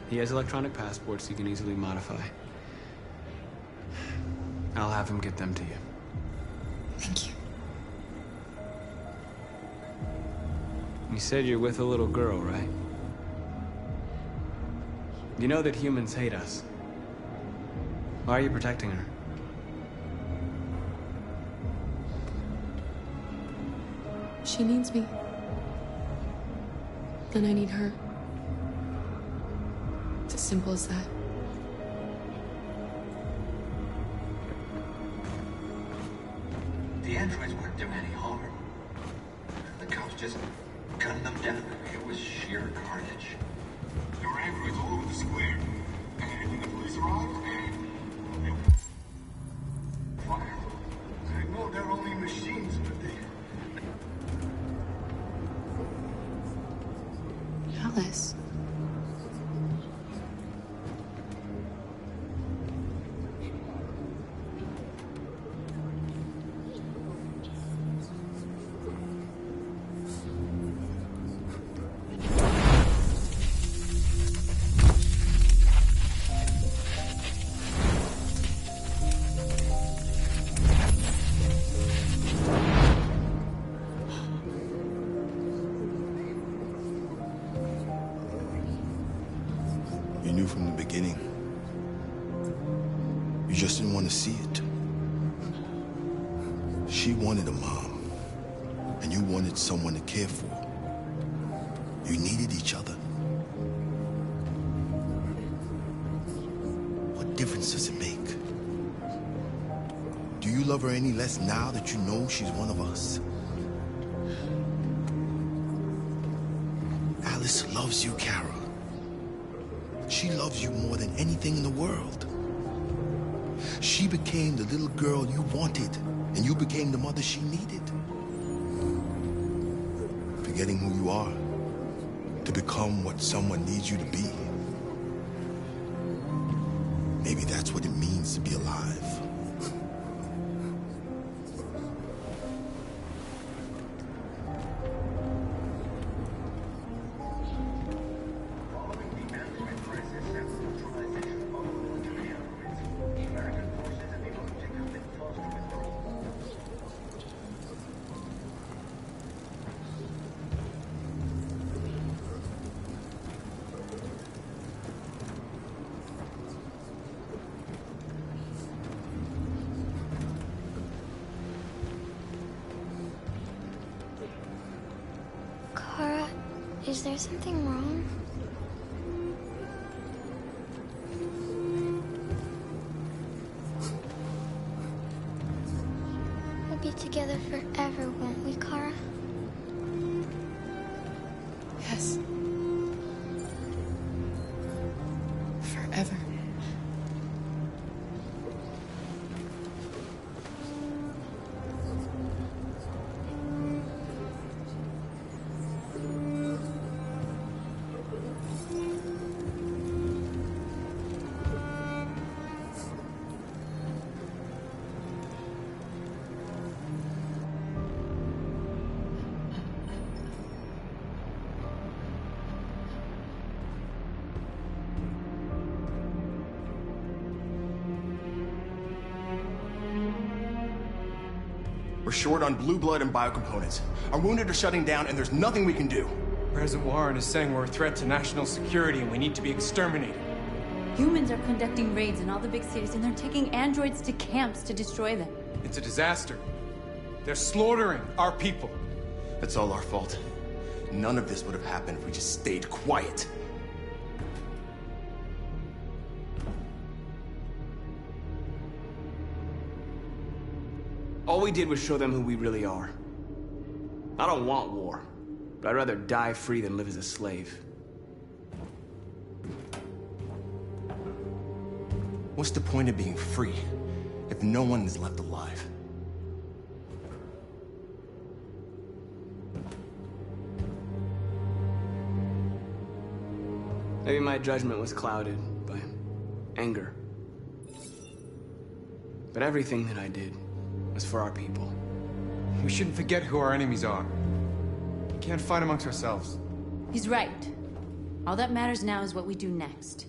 He has electronic passports he can easily modify. I'll have him get them to you. Thank you. You said you're with a little girl, right? You know that humans hate us. Why are you protecting her? She needs me. And I need her. It's as simple as that. The androids weren't doing any harm. The cops just gunned them down. It was sheer carnage. There were androids all over the square. And when the police arrived, they fired. I know they're only machines, but they... Alice. You knew from the beginning. You just didn't want to see it. She wanted a mom, and you wanted someone to care for. You needed each other. What difference does it make? Do you love her any less now that you know she's one of us? Alice loves you, Kara. She loves you more than anything in the world. She became the little girl you wanted, and you became the mother she needed. Forgetting who you are to become what someone needs you to be. Maybe that's what it means to be alive. Kara, is there something wrong? We'll be together forever, won't we, Kara? Yes. Forever. We're short on blue blood and biocomponents. Our wounded are shutting down, and there's nothing we can do. President Warren is saying we're a threat to national security and we need to be exterminated. Humans are conducting raids in all the big cities, and they're taking androids to camps to destroy them. It's a disaster. They're slaughtering our people. That's all our fault. None of this would have happened if we just stayed quiet. All we did was show them who we really are. I don't want war. But I'd rather die free than live as a slave. What's the point of being free if no one is left alive? Maybe my judgment was clouded by anger. But everything that I did was for our people. We shouldn't forget who our enemies are. We can't fight amongst ourselves. He's right. All that matters now is what we do next.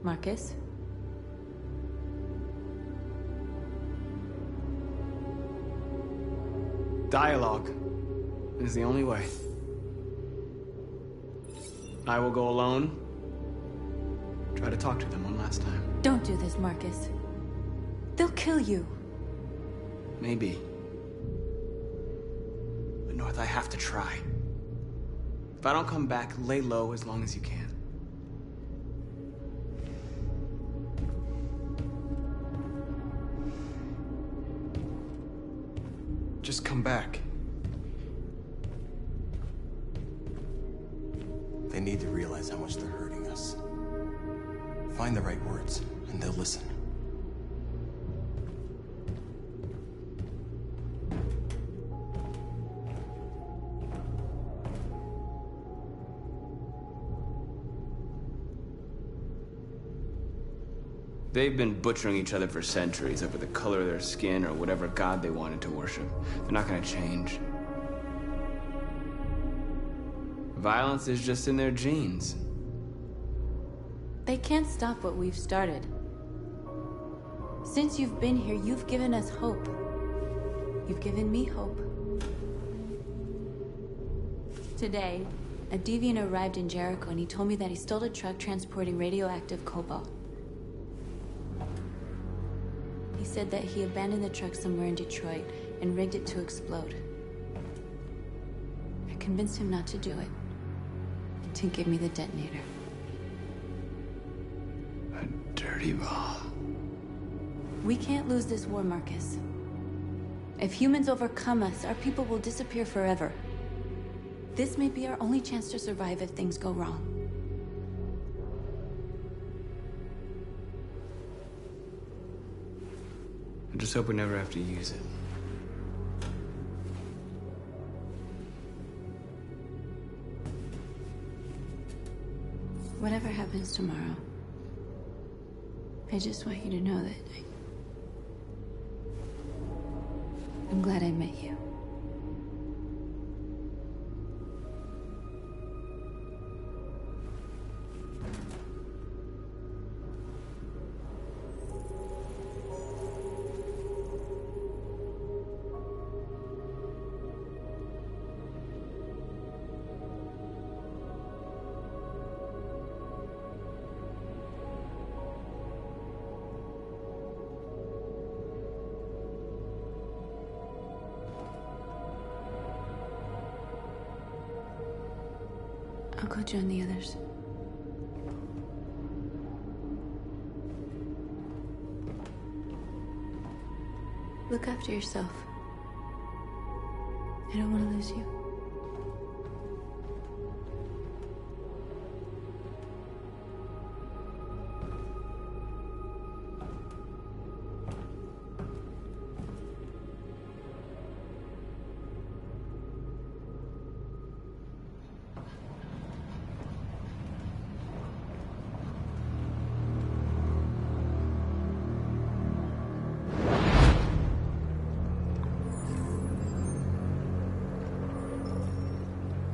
Marcus? Dialogue is the only way. I will go alone. Try to talk to them one last time. Don't do this, Marcus. They'll kill you. Maybe. But North, I have to try. If I don't come back, lay low as long as you can. Just come back. They need to realize how much they're hurting us. Find the right words, and they'll listen. They've been butchering each other for centuries over the color of their skin or whatever god they wanted to worship. They're not gonna change. Violence is just in their genes. They can't stop what we've started. Since you've been here, you've given us hope. You've given me hope. Today, a deviant arrived in Jericho and he told me that he stole a truck transporting radioactive cobalt. He said that he abandoned the truck somewhere in Detroit and rigged it to explode. I convinced him not to do it, and to give me the detonator. A dirty ball. We can't lose this war, Marcus. If humans overcome us, our people will disappear forever. This may be our only chance to survive if things go wrong. I just hope we never have to use it. Whatever happens tomorrow, I just want you to know that I'm glad I met you. I'll go join the others. Look after yourself. I don't want to lose you.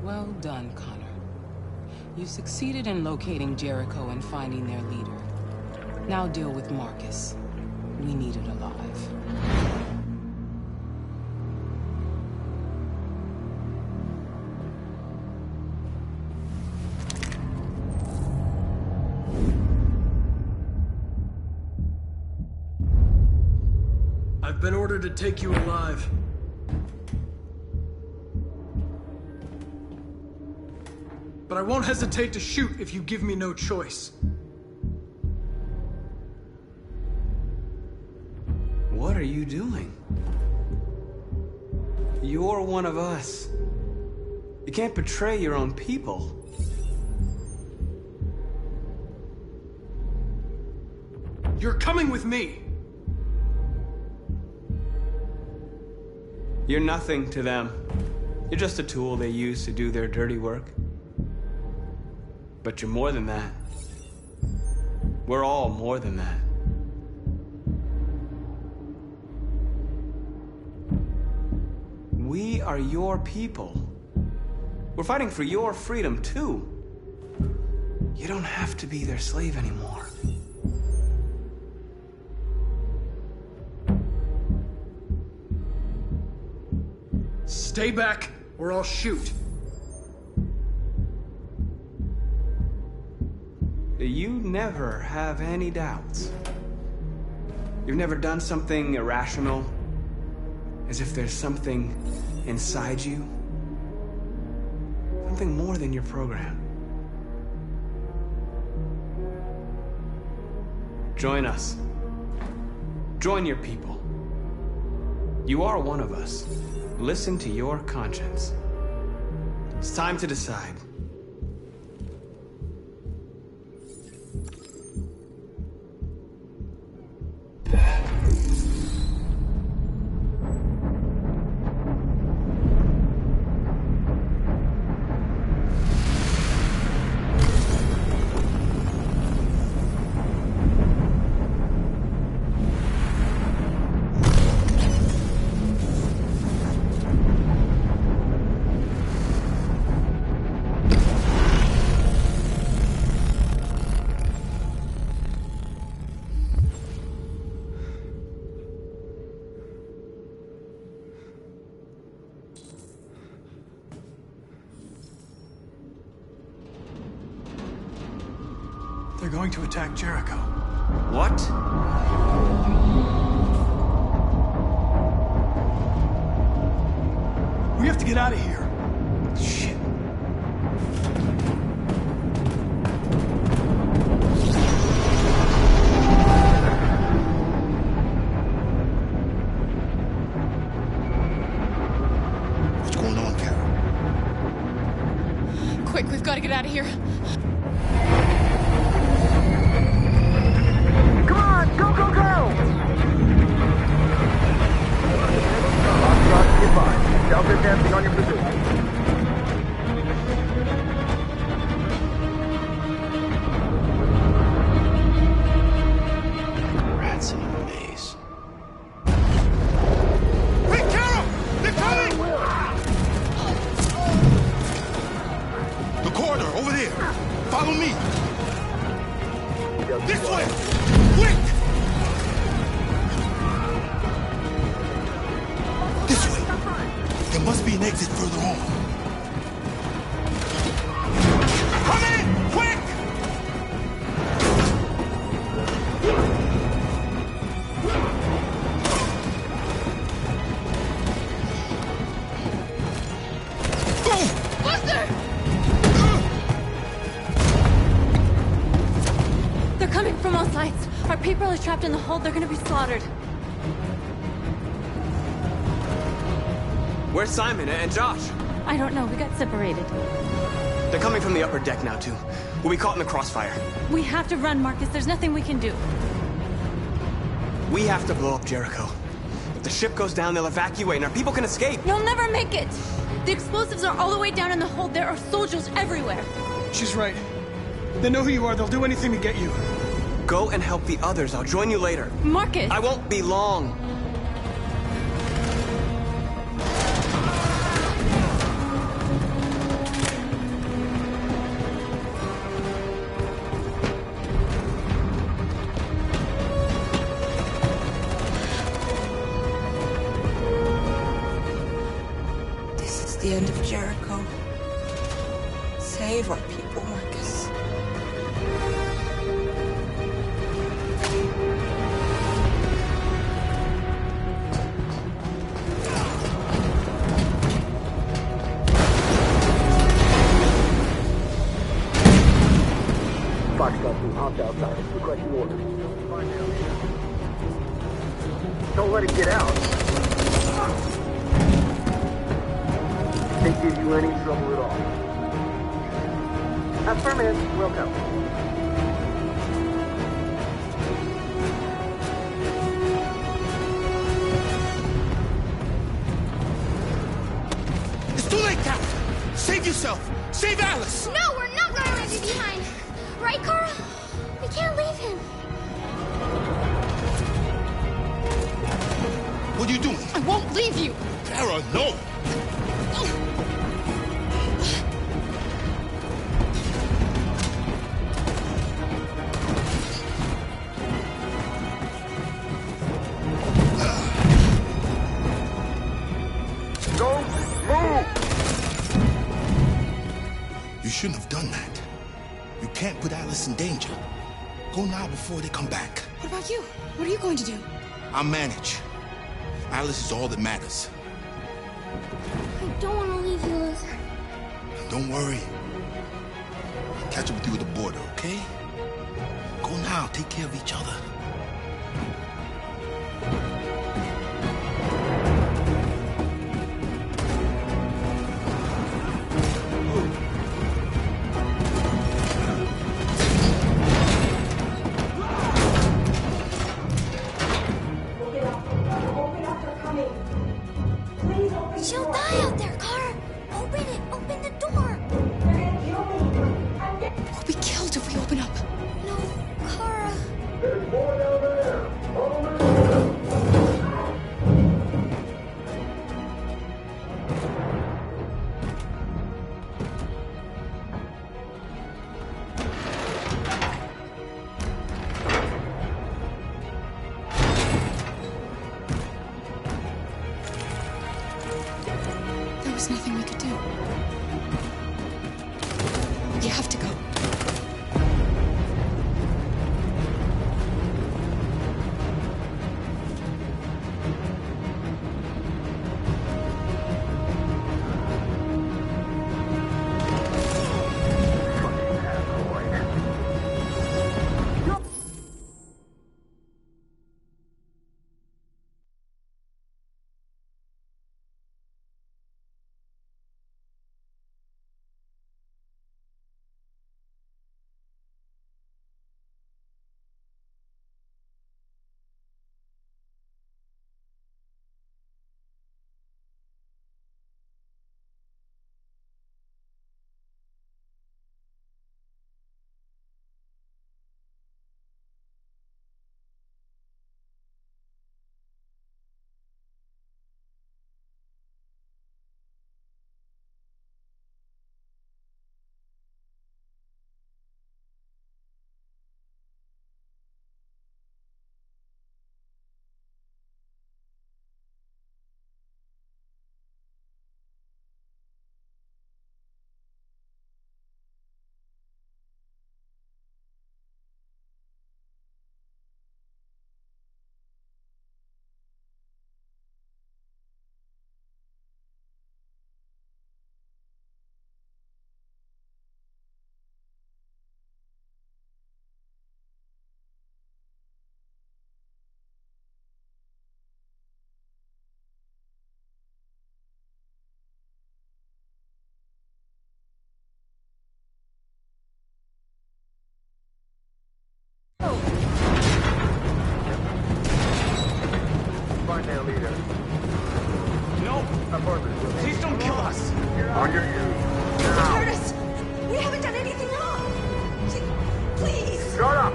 Well done, Connor. You succeeded in locating Jericho and finding their leader. Now deal with Marcus. We need it alive. I've been ordered to take you alive. But I won't hesitate to shoot if you give me no choice. What are you doing? You're one of us. You can't betray your own people. You're coming with me! You're nothing to them. You're just a tool they use to do their dirty work. But you're more than that. We're all more than that. We are your people. We're fighting for your freedom, too. You don't have to be their slave anymore. Stay back, or I'll shoot. You never have any doubts. You've never done something irrational, as if there's something inside you. Something more than your program. Join us. Join your people. You are one of us. Listen to your conscience. It's time to decide. They're going to attack Jericho. What? We have to get out of here. Shit. What's going on, Carol? Quick, we've got to get out of here. Come on, go, go, go! Goodbye. Delta dancing on your position. Rats in a maze. Quick, Carol! They're coming! The corridor, over there. Follow me. This way! Quick! This way. There must be an exit further on. Come in! Quick! Buster! They're coming from all sides. Our people are trapped in the hold. They're gonna be slaughtered. Where's Simon and Josh? I don't know. We got separated. They're coming from the upper deck now, too. We'll be caught in the crossfire. We have to run, Marcus. There's nothing we can do. We have to blow up Jericho. If the ship goes down, they'll evacuate and our people can escape. You'll never make it! The explosives are all the way down in the hold. There are soldiers everywhere. She's right. They know who you are. They'll do anything to get you. Go and help the others. I'll join you later. Marcus! I won't be long. This is the end of Jericho. Save our people, Marcus. Foxtrot team hopped outside. Requesting orders. Don't let him get out. Can't give you any trouble at all. Affirmative. Welcome. It's too late, Captain. Save yourself. Save Alice. No, we're not gonna leave you behind. Right, Kara? We can't leave him. What are you doing? I won't leave you. Kara, no. Don't move! You shouldn't have done that. You can't put Alice in danger. Go now before they come back. What about you? What are you going to do? I'll manage. Alice is all that matters. I don't want to leave you, Liz. Don't worry. I'll catch up with you at the border, okay? Go now. Take care of each other. She'll die out there, Kara. Open it. Open the door. We'll be killed if we open up. No, Kara. There's more down there. There was nothing we could do. You have to go. Find their leader. No! Affirmative. Please don't kill us! On your knees. Now. Curtis! We haven't done anything wrong! Please! Shut up!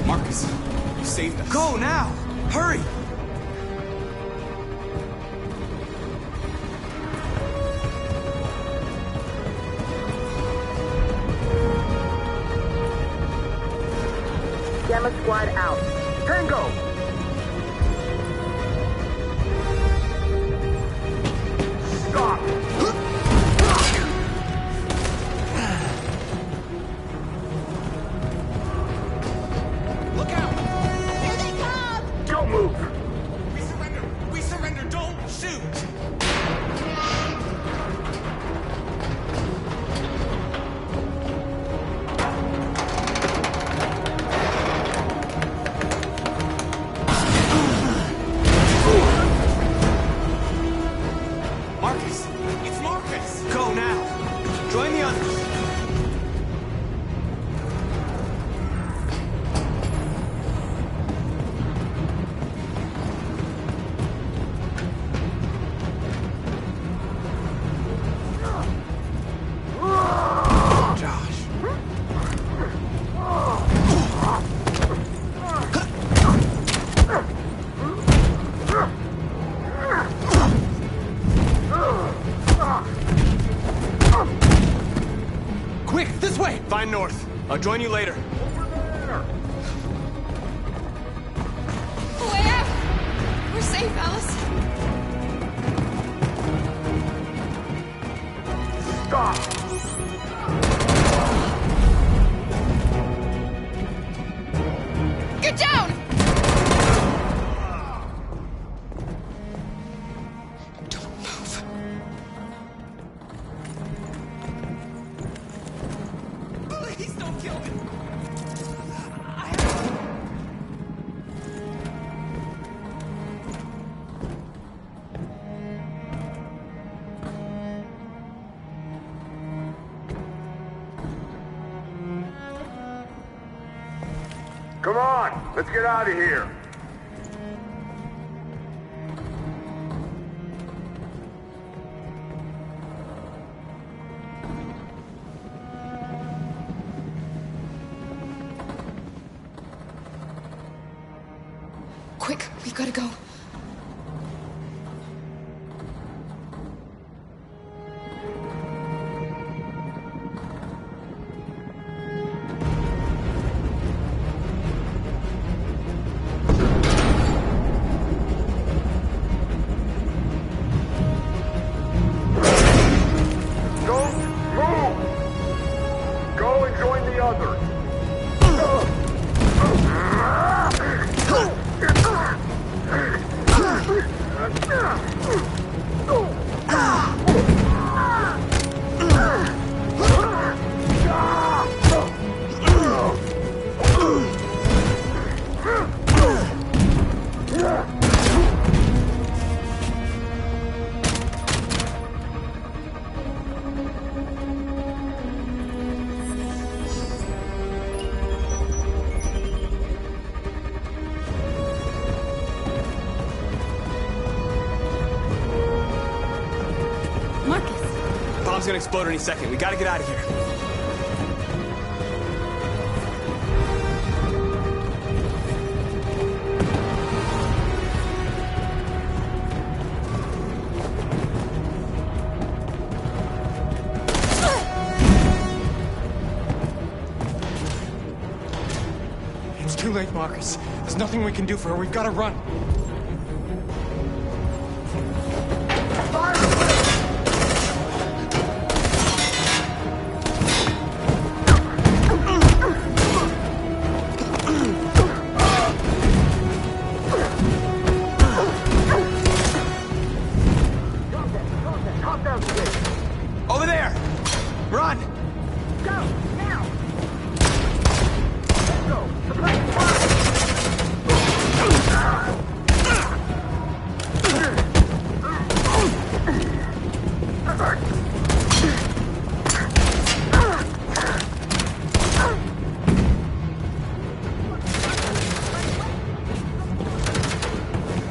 Marcus, you saved us. Go now! Hurry! Gamma squad out. Tango! Stop! Look out! Here they come! Don't move! We surrender! We surrender! Don't shoot! 9 north. I'll join you later. Way out! We're safe, Alice. Stop! Get down! Don't move. Please don't kill me. Come on, let's get out of here. Quick, we've got to go. Don't move! Go and join the others. Bomb's gonna explode any second. We gotta get out of here. It's too late, Marcus. There's nothing we can do for her. We've got to run. Over there! Run! Go, now! Let's go! Supply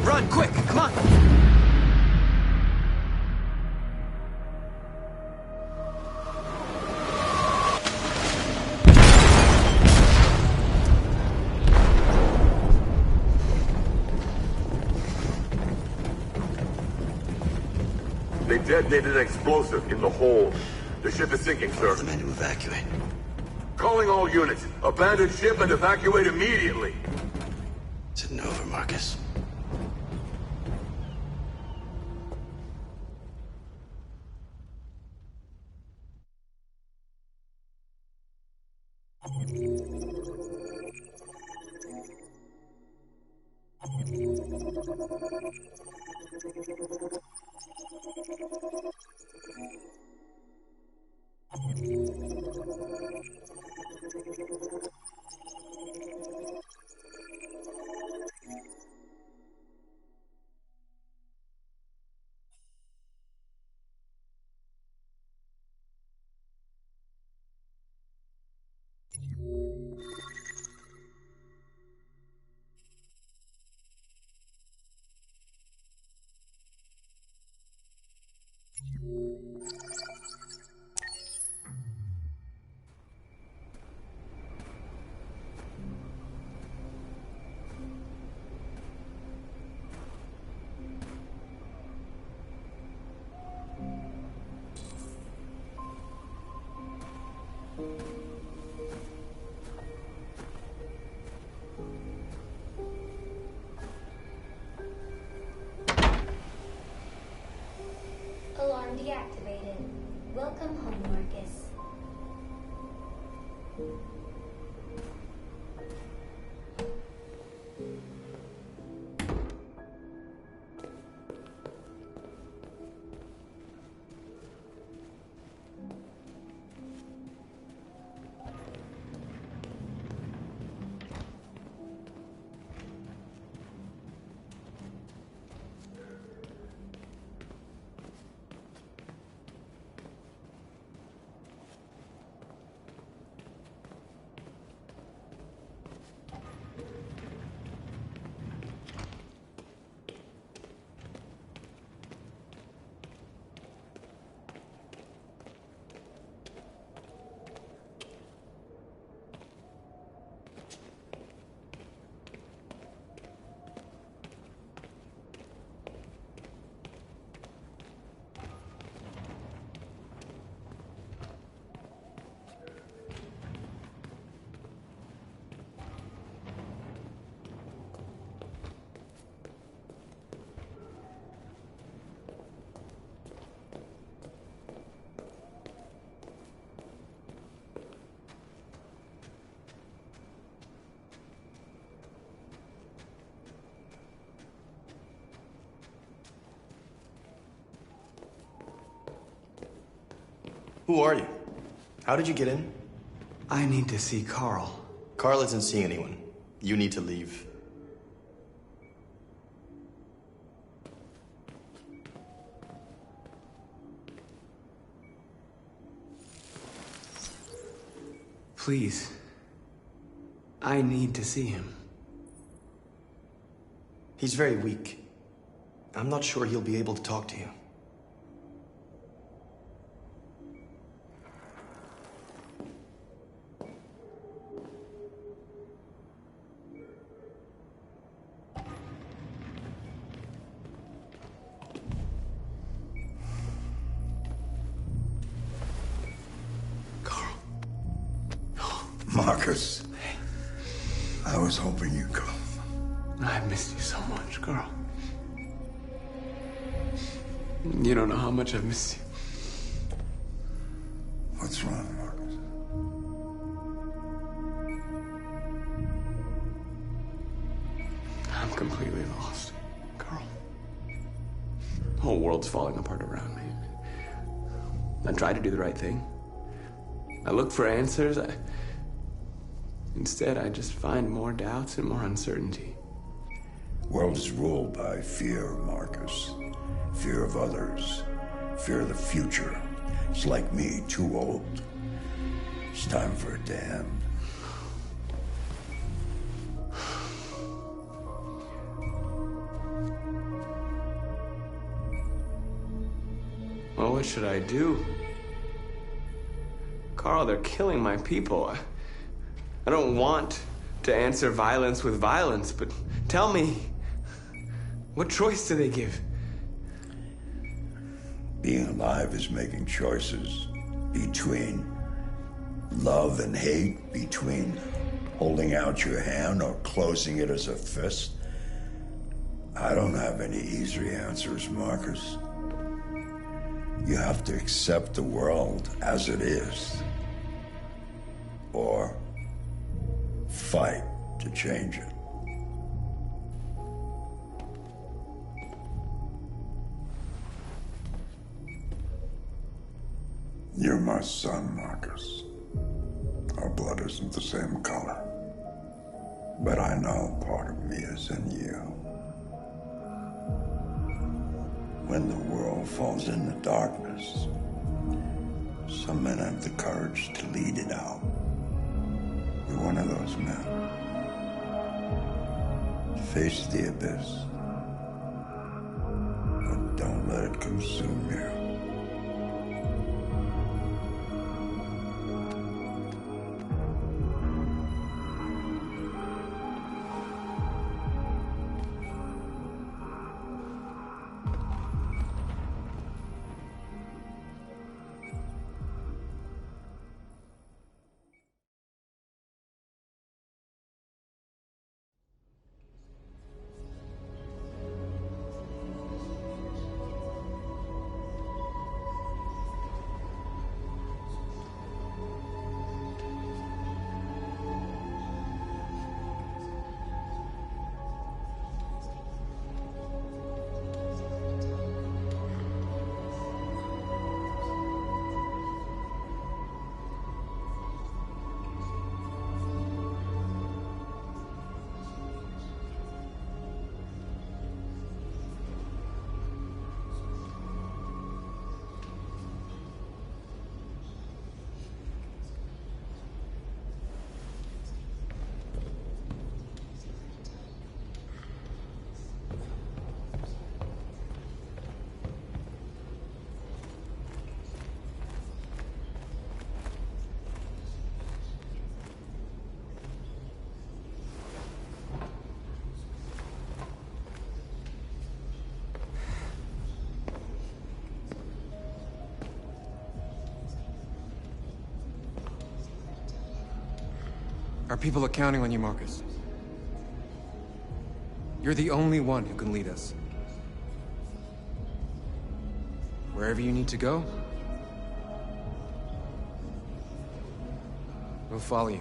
Run, quick! Come on! They detonated an explosive in the hold. The ship is sinking, sir. The men to evacuate. Calling all units. Abandon ship and evacuate immediately. Is it over, Marcus? System deactivated. Welcome home, Marcus. Who are you? How did you get in? I need to see Carl. Carl isn't seeing anyone. You need to leave. Please. I need to see him. He's very weak. I'm not sure he'll be able to talk to you. Marcus, I was hoping you'd come. I missed you so much, Carl. You don't know how much I've missed you. What's wrong, Marcus? I'm completely lost, Carl. The whole world's falling apart around me. I tried to do the right thing. I looked for answers. Instead, I just find more doubts and more uncertainty. World is ruled by fear, Marcus. Fear of others. Fear of the future. It's like me, too old. It's time for a damn. Well, what should I do? Carl, they're killing my people. I don't want to answer violence with violence, but tell me, what choice do they give? Being alive is making choices between love and hate, between holding out your hand or closing it as a fist. I don't have any easy answers, Marcus. You have to accept the world as it is, or fight to change it. You're my son, Marcus. Our blood isn't the same color. But I know part of me is in you. When the world falls into darkness, some men have the courage to lead it out. You're one of those men. Face the abyss, but don't let it consume you. Our people are counting on you, Marcus. You're the only one who can lead us. Wherever you need to go, we'll follow you.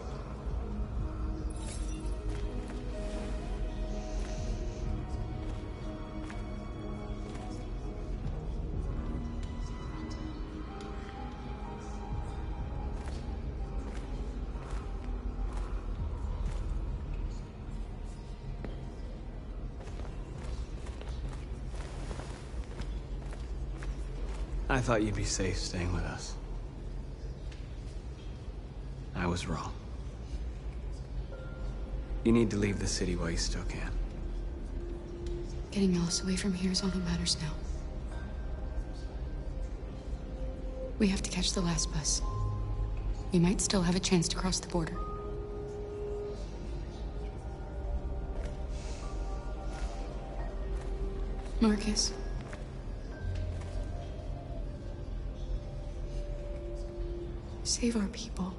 I thought you'd be safe staying with us. I was wrong. You need to leave the city while you still can. Getting Alice away from here is all that matters now. We have to catch the last bus. We might still have a chance to cross the border. Marcus. Save our people.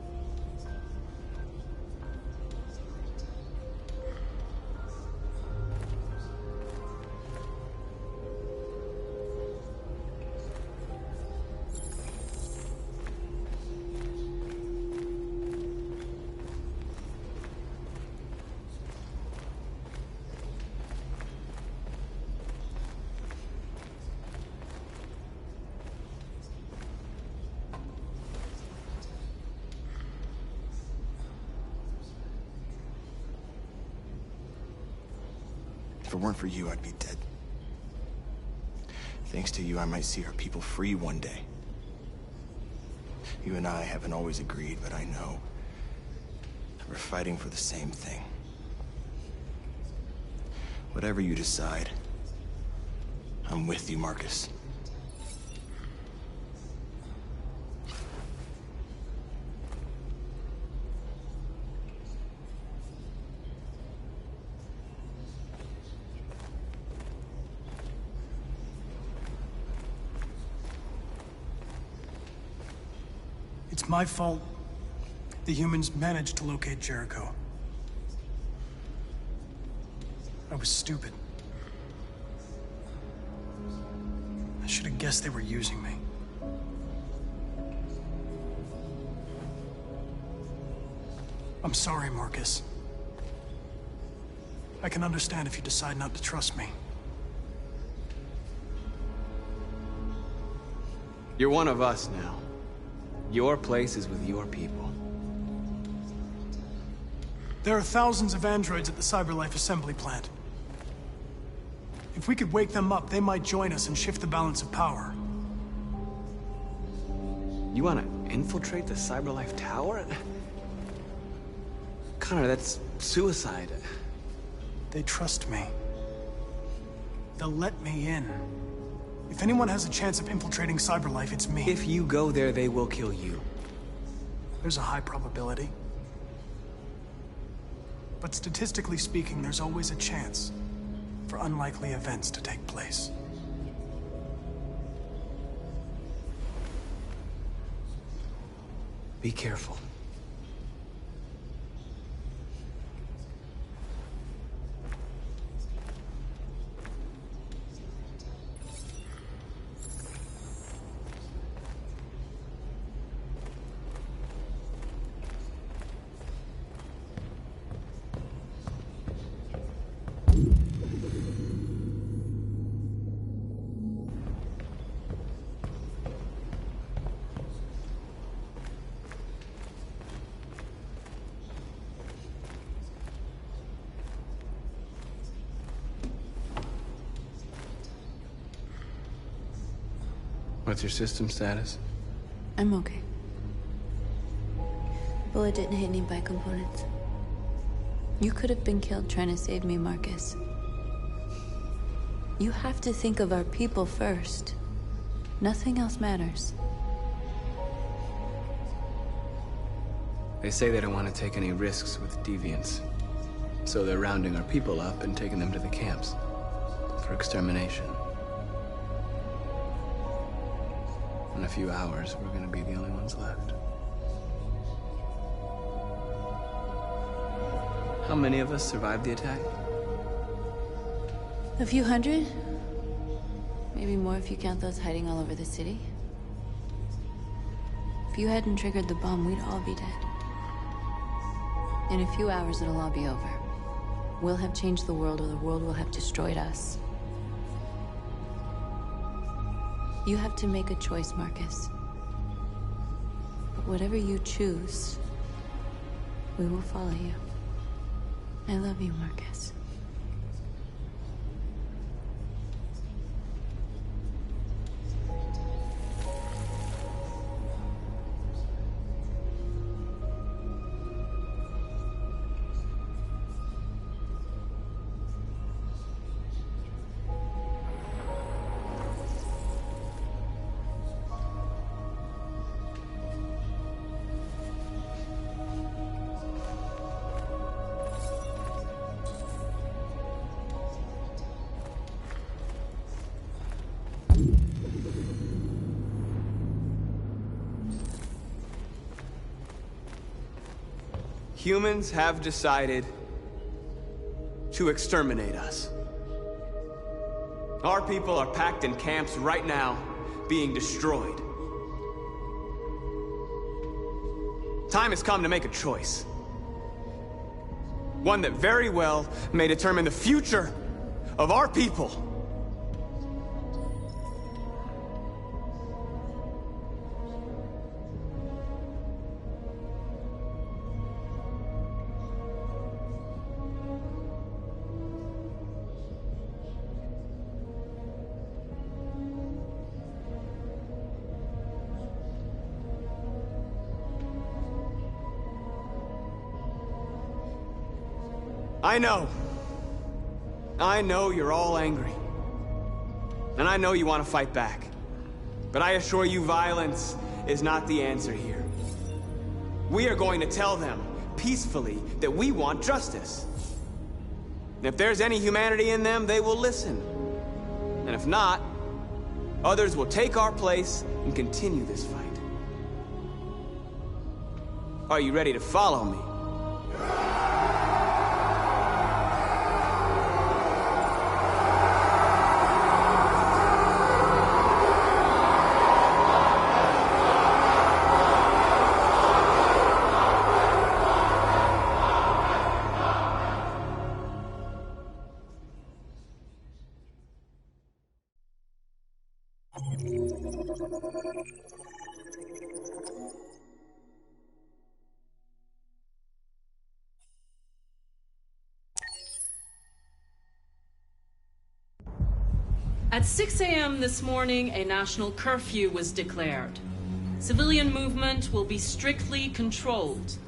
If it weren't for you, I'd be dead. Thanks to you, I might see our people free one day. You and I haven't always agreed, but I know we're fighting for the same thing. Whatever you decide, I'm with you, Marcus. It's my fault the humans managed to locate Jericho. I was stupid. I should have guessed they were using me. I'm sorry, Marcus. I can understand if you decide not to trust me. You're one of us now. Your place is with your people. There are thousands of androids at the CyberLife assembly plant. If we could wake them up, they might join us and shift the balance of power. You want to infiltrate the CyberLife tower? Connor, that's suicide. They trust me. They'll let me in. If anyone has a chance of infiltrating CyberLife, it's me. If you go there, they will kill you. There's a high probability. But statistically speaking, there's always a chance for unlikely events to take place. Be careful. What's your system status? I'm okay. Bullet didn't hit any bi-components. You could have been killed trying to save me, Marcus. You have to think of our people first. Nothing else matters. They say they don't want to take any risks with deviants. So they're rounding our people up and taking them to the camps for extermination. In a few hours, we're gonna be the only ones left. How many of us survived the attack? A few hundred? Maybe more if you count those hiding all over the city. If you hadn't triggered the bomb, we'd all be dead. In a few hours, it'll all be over. We'll have changed the world, or the world will have destroyed us. You have to make a choice, Marcus. But whatever you choose, we will follow you. I love you, Marcus. Humans have decided to exterminate us. Our people are packed in camps right now, being destroyed. Time has come to make a choice. One that very well may determine the future of our people. I know you're all angry. And I know you want to fight back. But I assure you, violence is not the answer here. We are going to tell them, peacefully, that we want justice. And if there's any humanity in them, they will listen. And if not, others will take our place and continue this fight. Are you ready to follow me? At 6 a.m. this morning, a national curfew was declared. Civilian movement will be strictly controlled.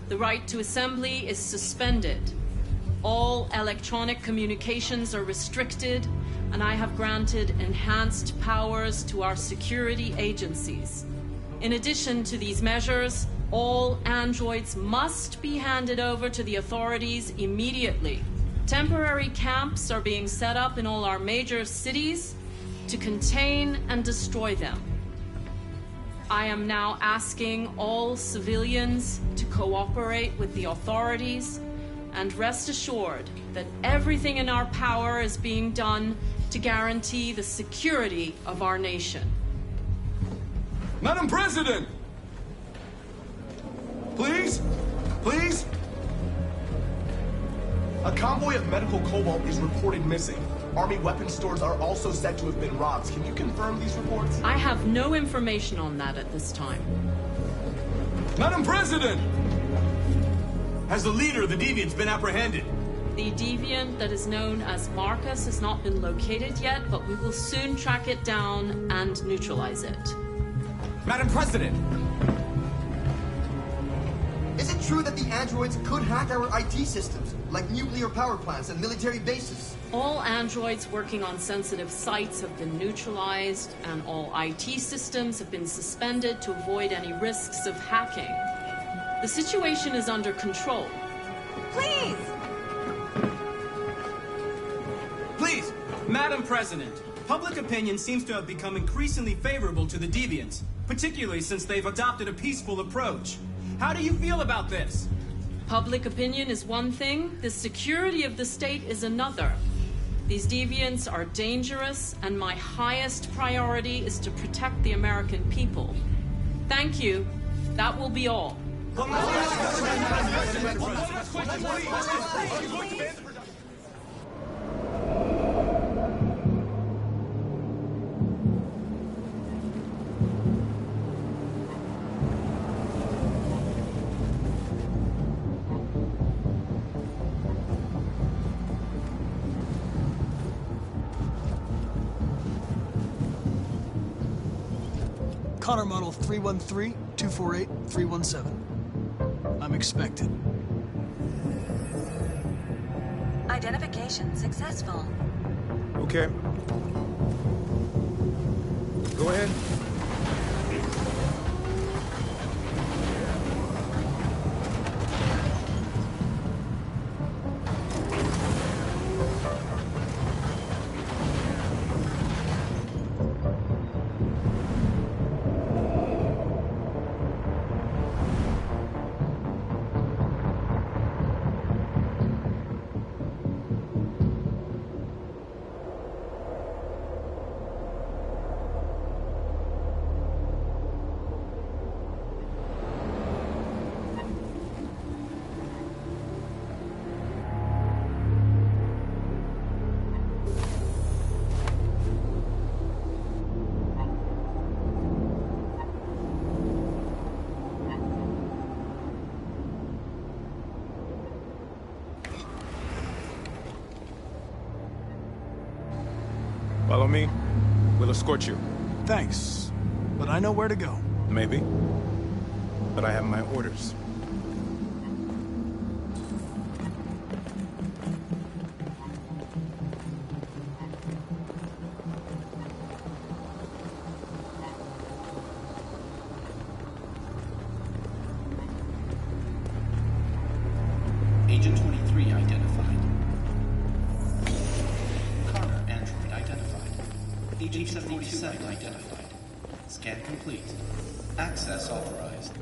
The right to assembly is suspended. All electronic communications are restricted, and I have granted enhanced powers to our security agencies. In addition to these measures, all androids must be handed over to the authorities immediately. Temporary camps are being set up in all our major cities to contain and destroy them. I am now asking all civilians to cooperate with the authorities and rest assured that everything in our power is being done to guarantee the security of our nation. Madam President! Please? Please? A convoy of medical cobalt is reported missing. Army weapon stores are also said to have been robbed. Can you confirm these reports? I have no information on that at this time. Madam President! Has the leader of the Deviants been apprehended? The Deviant that is known as Marcus has not been located yet, but we will soon track it down and neutralize it. Madam President! Is it true that the androids could hack our IT systems, like nuclear power plants and military bases? All androids working on sensitive sites have been neutralized, and all IT systems have been suspended to avoid any risks of hacking. The situation is under control. Please! Please, Madam President, public opinion seems to have become increasingly favorable to the Deviants, particularly since they've adopted a peaceful approach. How do you feel about this? Public opinion is one thing, the security of the state is another. These deviants are dangerous, and my highest priority is to protect the American people. Thank you. That will be all. Connor model 313-248-317. I'm expected. Identification successful. Okay. Go ahead. Follow me. We'll escort you. Thanks, but I know where to go. Maybe. But I have my orders. Agent 23 identified. Connor android identified. Agent 77 identified. Scan complete. Access authorized.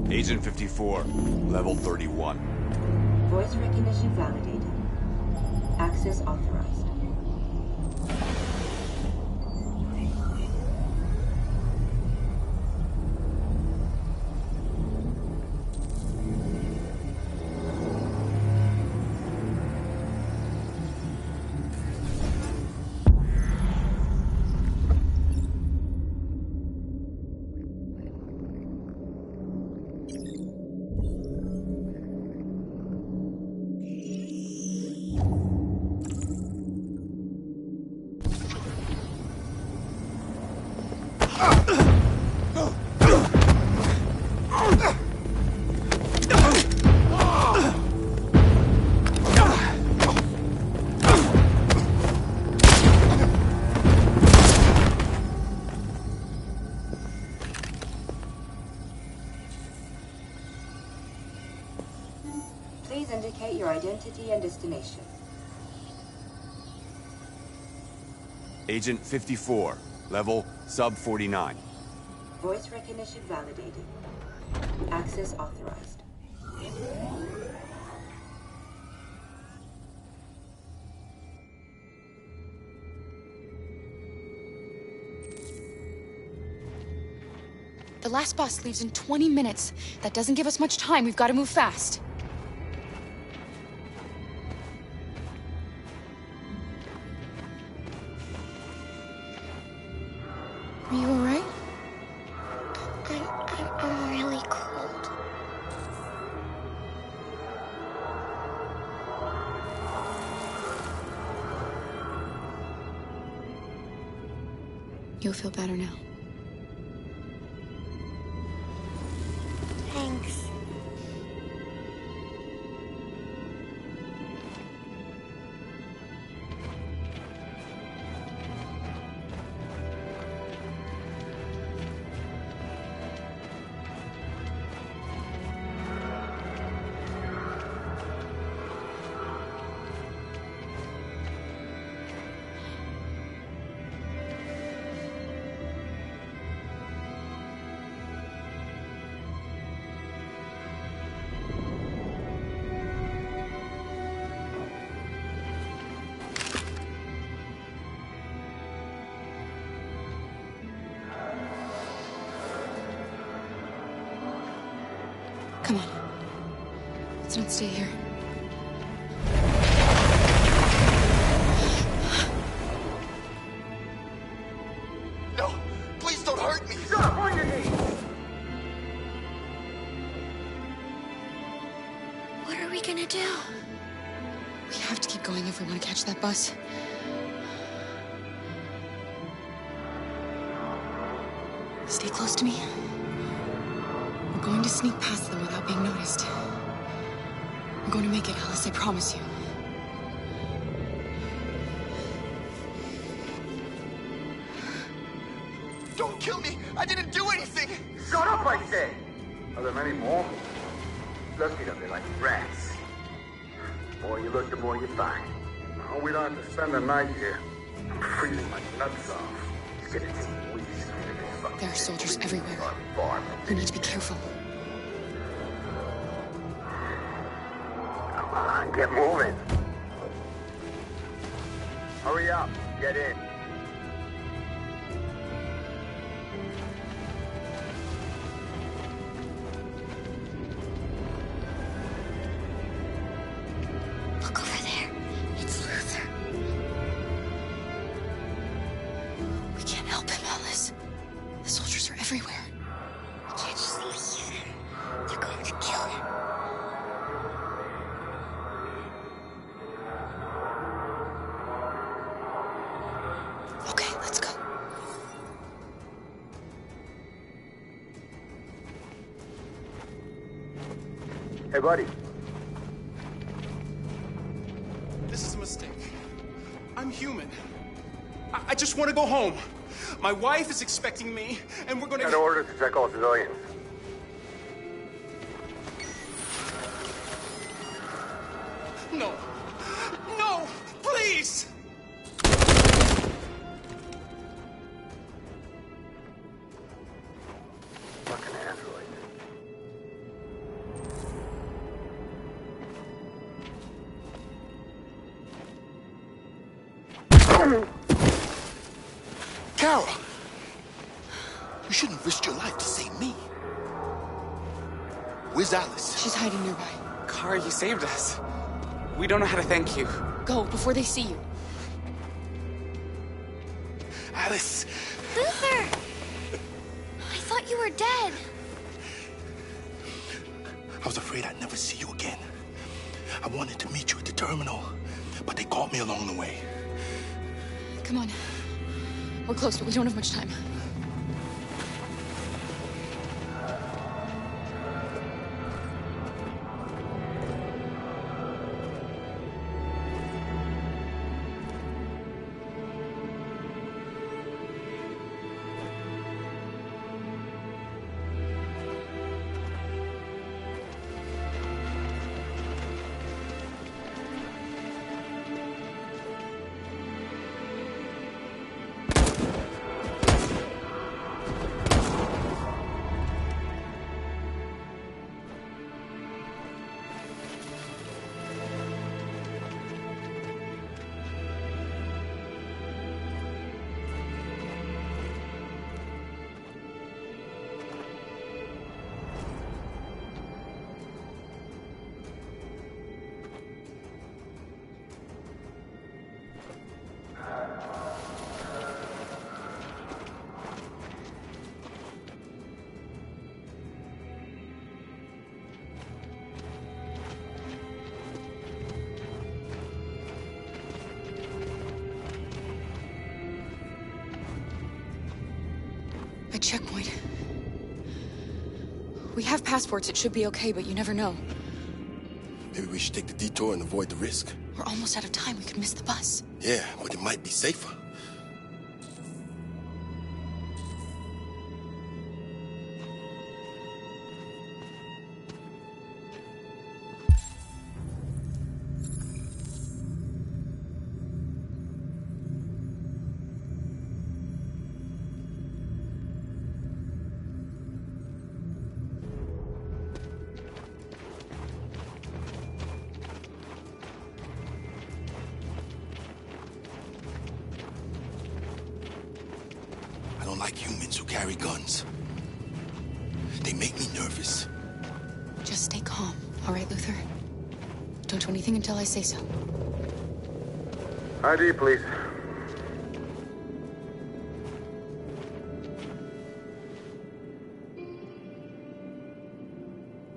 Agent 54, level 31. Voice recognition validated. Access authorized. Please indicate your identity and destination. Agent 54, level sub 49. Voice recognition validated. Access authorized. The last bus leaves in 20 minutes. That doesn't give us much time. We've got to move fast. Are you all right? I'm really cold. You'll feel better now. Thanks. Come on. Let's not stay here. No! Please don't hurt me! Stop on your knees! What are we gonna do? We have to keep going if we want to catch that bus. Stay close to me. We're going to sneak past them without being noticed. We're going to make it, Alice, I promise you. Don't kill me! I didn't do anything! Shut up, I say! Are there many more? Lucky that they're like rats. The more you look, the more you find. Oh, we don't have to spend the night here. I'm freezing my nuts off. It's gonna take weeks. There are soldiers everywhere. We need to be careful. Come on, get moving. Hurry up, get in. Look over there. It's Luther. We can't help him, Alice. The soldiers are everywhere. We can't just leave him. They're going to kill him. Okay, let's go. Hey, buddy. This is a mistake. I'm human. I just want to go home. My wife is expecting me, and we're gonna... Got orders to check all civilians. No. No! Please! Fucking android. Kara! You shouldn't risk your life to save me. Where's Alice? She's hiding nearby. Kara, you saved us. We don't know how to thank you. Go, before they see you. Alice! Luther! I thought you were dead. I was afraid I'd never see you again. I wanted to meet you at the terminal, but they caught me along the way. Come on. We're close, but we don't have much time. A checkpoint. We have passports, it should be okay, but you never know. Maybe we should take the detour and avoid the risk. We're almost out of time, we could miss the bus. Yeah, but it might be safer. I don't like humans who carry guns. They make me nervous. Just stay calm, all right, Luther? Don't do anything until I say so. ID, please.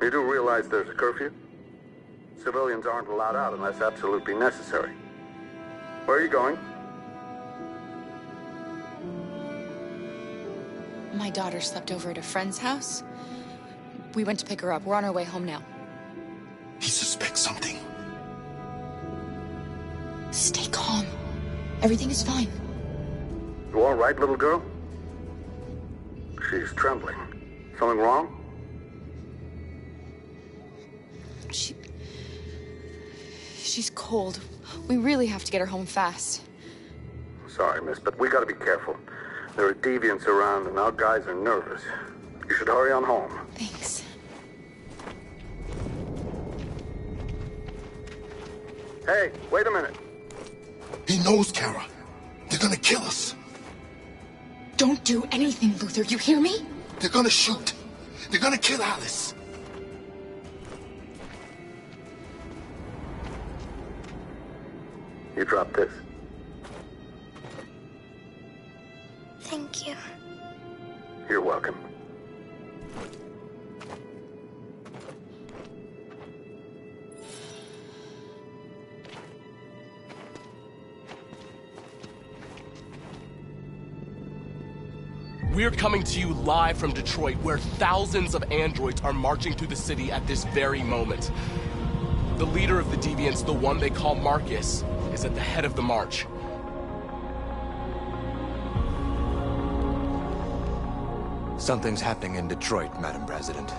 You do realize there's a curfew? Civilians aren't allowed out unless absolutely necessary. Where are you going? My daughter slept over at a friend's house. We went to pick her up. We're on our way home now. He suspects something. Stay calm. Everything is fine. You all right, little girl? She's trembling. Something wrong? She's cold. We really have to get her home fast. Sorry, miss, but we gotta be careful. There are deviants around and our guys are nervous. You should hurry on home. Thanks. Hey, wait a minute. He knows, Kara. They're gonna kill us. Don't do anything, Luther. You hear me? They're gonna shoot. They're gonna kill Alice. You drop this. Thank you. You're welcome. We're coming to you live from Detroit, where thousands of androids are marching through the city at this very moment. The leader of the deviants, the one they call Marcus, is at the head of the march. Something's happening in Detroit, Madam President.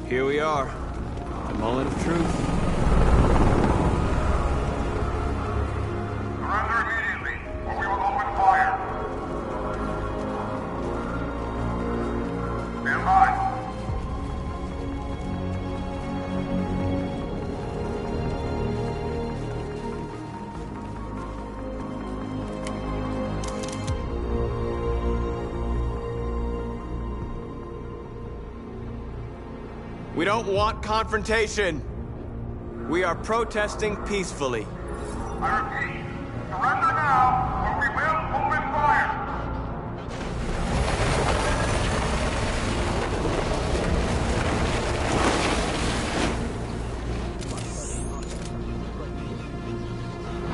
Here we are, the moment of truth. Surrender immediately, or we will open fire. Stand by. We don't want confrontation. We are protesting peacefully. I repeat, surrender now, or we will open fire.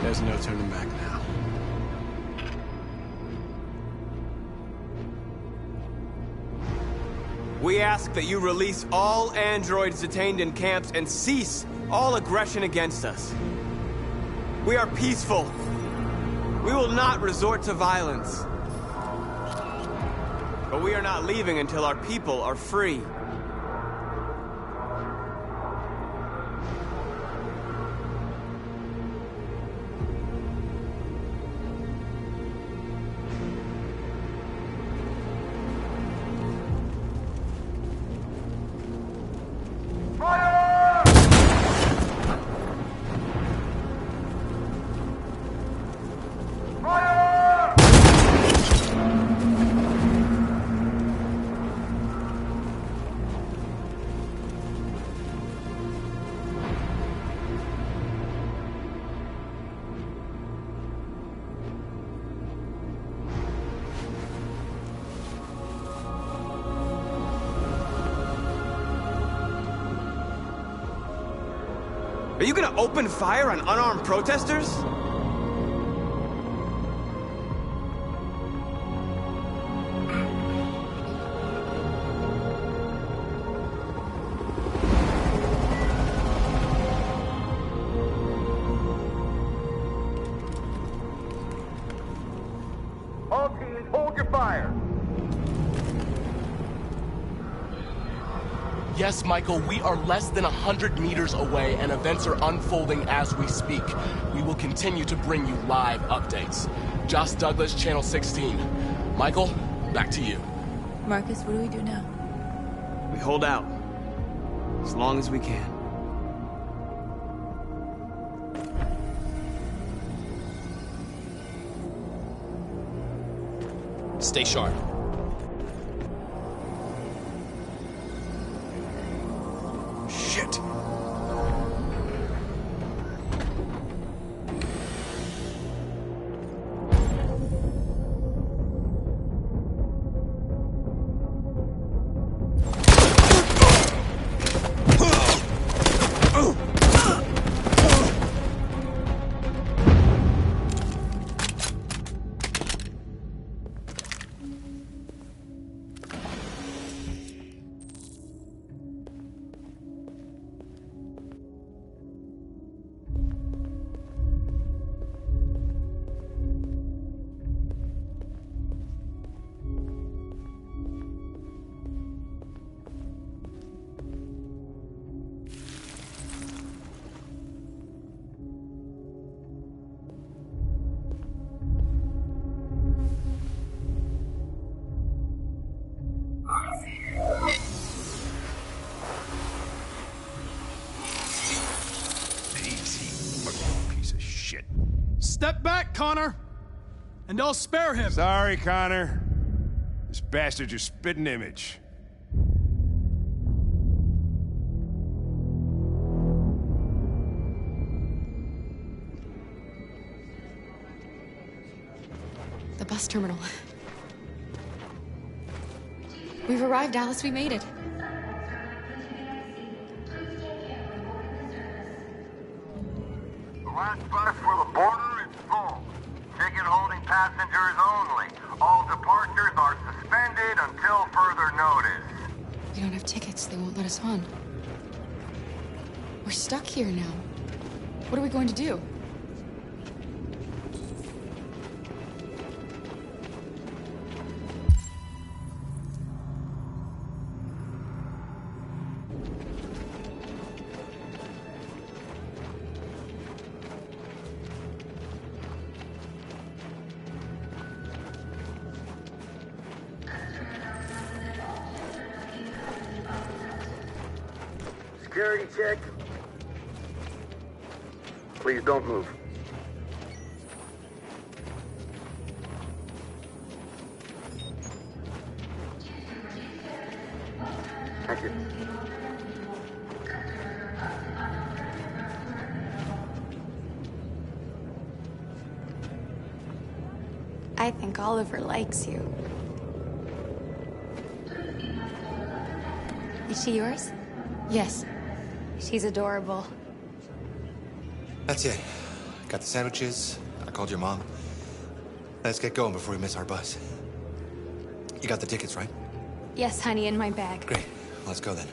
There's no turning back now. We ask that you release all androids detained in camps and cease all aggression against us. We are peaceful. We will not resort to violence. But we are not leaving until our people are free. Are you gonna open fire on unarmed protesters? All teams, hold your fire. Yes, Michael, we are less than 100 meters away and events are unfolding as we speak. We will continue to bring you live updates. Josh Douglas, Channel 16. Michael, back to you. Marcus, what do we do now? We hold out. As long as we can. Stay sharp. Shit! Step back, Connor! And I'll spare him! Sorry, Connor. This bastard's your spitting image. The bus terminal. We've arrived, Alice. We made it. The last bus for the border is full. Ticket holding passengers only. All departures are suspended until further notice. We don't have tickets. They won't let us on. We're stuck here now. What are we going to do? Security check. Please don't move. Thank you. I think Oliver likes you. Is she yours? Yes. She's adorable. That's it. Got the sandwiches. I called your mom. Let's get going before we miss our bus. You got the tickets, right? Yes, honey, in my bag. Great. Let's go then.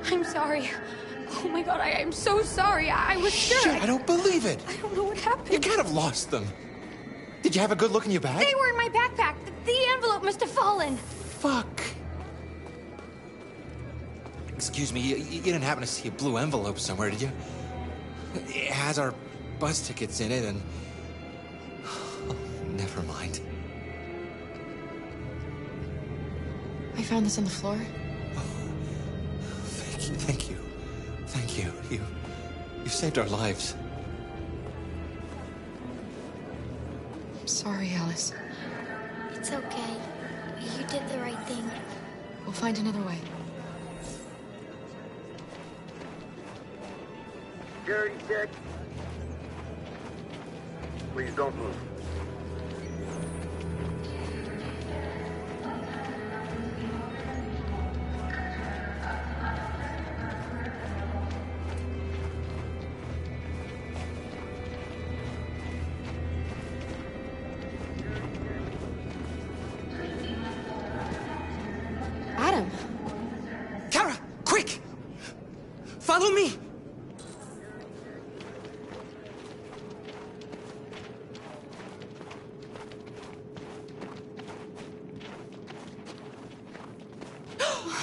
I'm sorry. Oh my god, I'm so sorry. I was sure. Shit, I don't believe it. I don't know what happened. You can't have lost them. Did you have a good look in your bag? They were in my backpack. The envelope must have fallen. Fuck. Excuse me, you didn't happen to see a blue envelope somewhere, did you? It has our bus tickets in it, and... Oh, never mind. I found this on the floor. Thank you. Thank you. You saved our lives. I'm sorry, Alice. It's okay. You did the right thing. We'll find another way. Security check. Please don't move. Adam. Kara, quick! Follow me!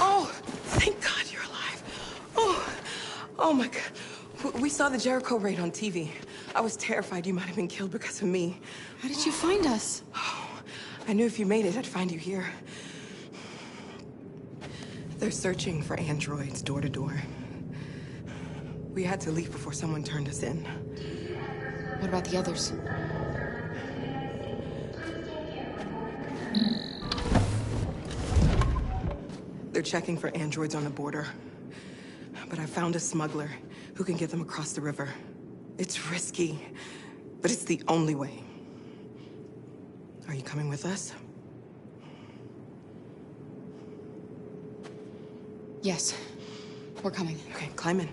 Oh, thank God you're alive. Oh my God. We saw the Jericho raid on TV. I was terrified you might have been killed because of me. How did you find us? Oh, I knew if you made it, I'd find you here. They're searching for androids door to door. We had to leave before someone turned us in. What about the others? They're checking for androids on the border. But I found a smuggler who can get them across the river. It's risky, but it's the only way. Are you coming with us? Yes. We're coming. Okay, climb in.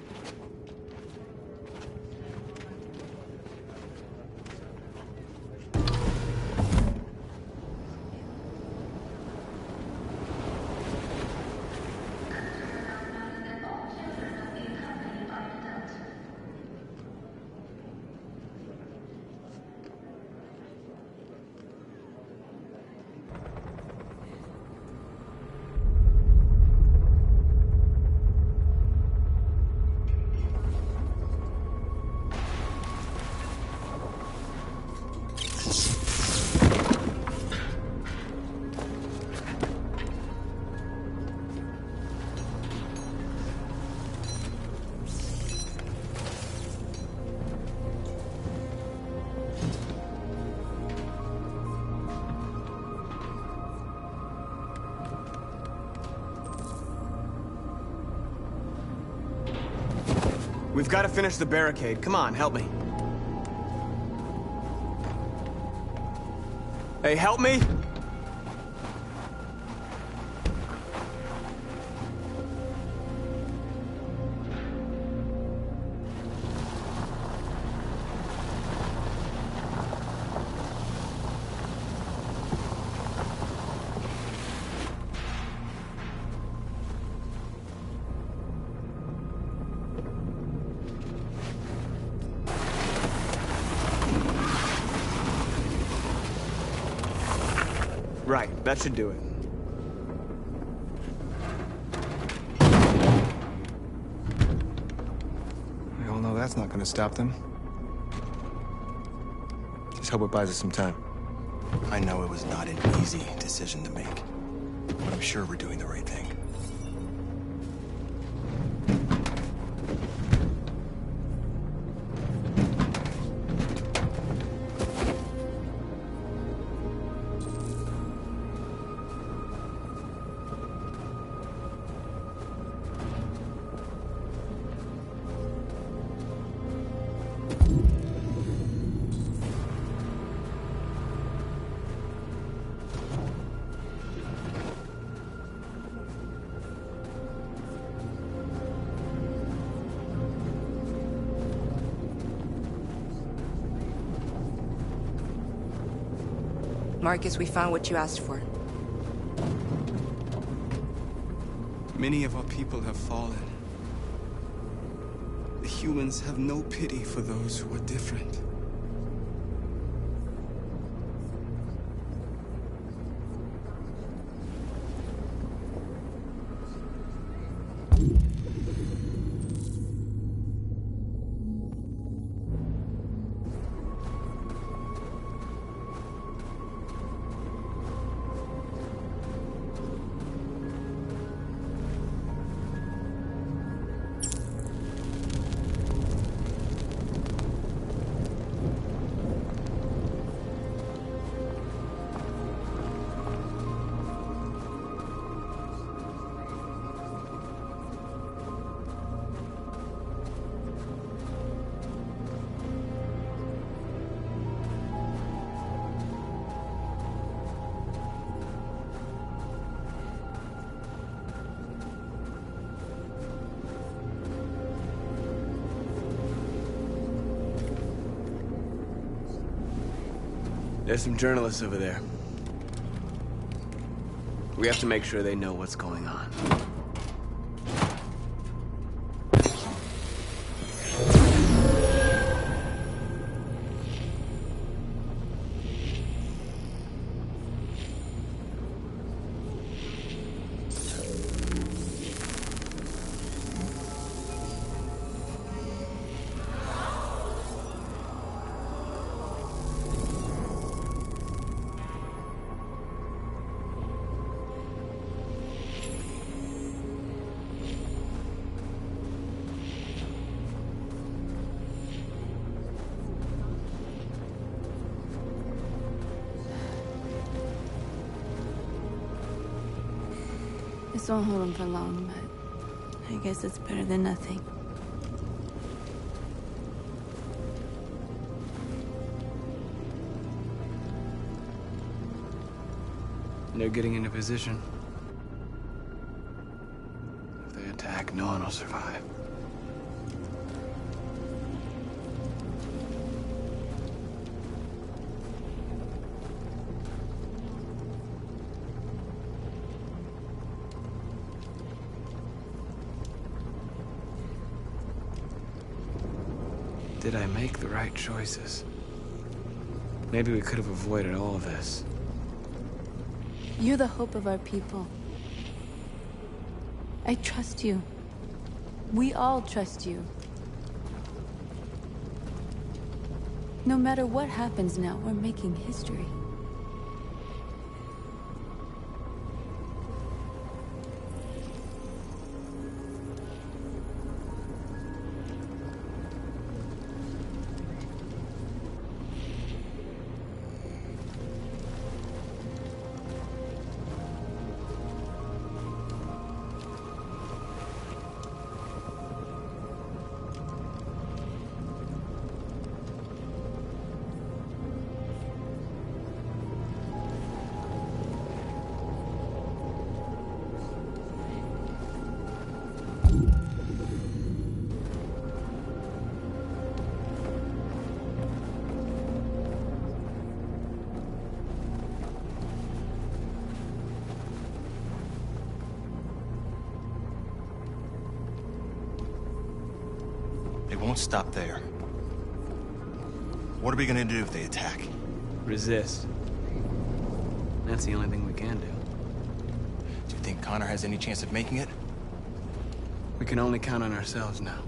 We've got to finish the barricade. Come on, help me. Hey, help me! Right, that should do it. We all know that's not gonna stop them. Just hope it buys us some time. I know it was not an easy decision to make, but I'm sure we're doing the right thing. Marcus, we found what you asked for. Many of our people have fallen. humans have no pity for those who are different. There's some journalists over there. We have to make sure they know what's going on. This won't hold him for long, but I guess it's better than nothing. They're getting into position. If they attack, no one will survive. Did I make the right choices? Maybe we could have avoided all of this. You're the hope of our people. I trust you. We all trust you. No matter what happens now, we're making history. It won't stop there. What are we gonna do if they attack? Resist. That's the only thing we can do. Do you think Connor has any chance of making it? We can only count on ourselves now.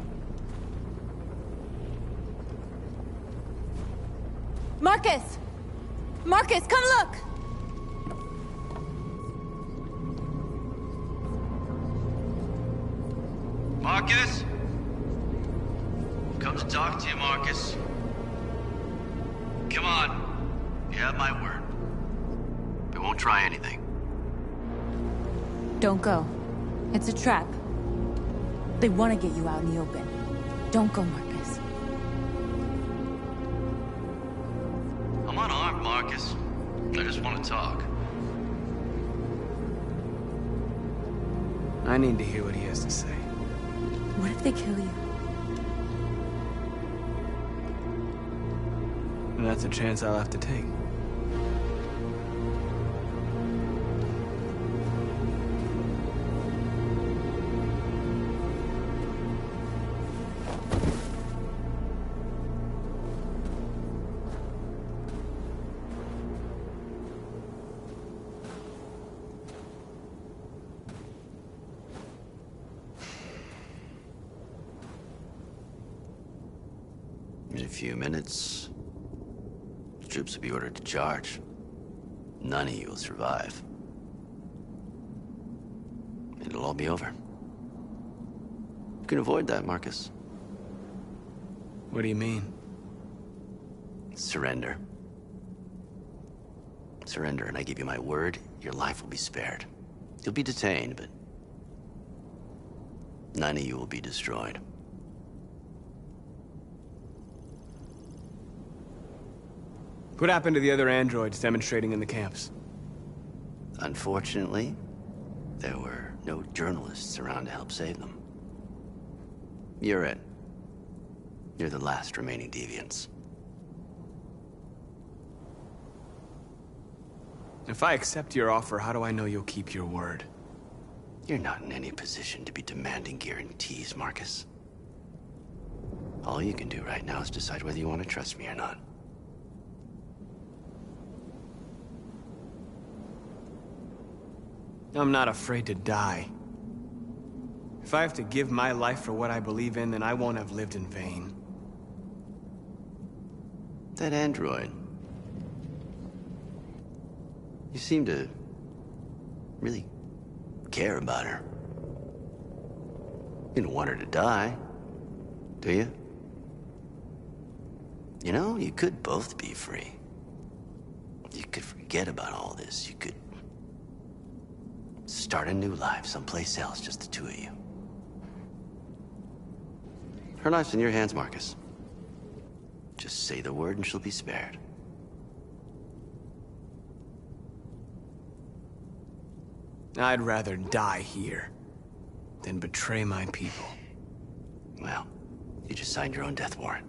Marcus! Marcus, come look! Marcus? Come to talk to you, Marcus. Come on. You have my word. We won't try anything. Don't go. It's a trap. They want to get you out in the open. Don't go, Marcus. I'm unarmed, Marcus. I just want to talk. I need to hear what he has to say. What if they kill you? And that's a chance I'll have to take. a few minutes, the troops will be ordered to charge. None of you will survive. It'll all be over. You can avoid that, Marcus. What do you mean? Surrender. Surrender, and I give you my word, your life will be spared. You'll be detained, but none of you will be destroyed. What happened to the other androids demonstrating in the camps? Unfortunately, there were no journalists around to help save them. You're it. You're the last remaining deviants. If I accept your offer, how do I know you'll keep your word? You're not in any position to be demanding guarantees, Marcus. All you can do right now is decide whether you want to trust me or not. I'm not afraid to die. If I have to give my life for what I believe in, then I won't have lived in vain. That android. You seem to really care about her. You don't want her to die, do you? You know, you could both be free. You could forget about all this. You could start a new life someplace else, just the two of you. Her life's in your hands, Marcus. Just say the word and she'll be spared. I'd rather die here than betray my people. Well, you just signed your own death warrant.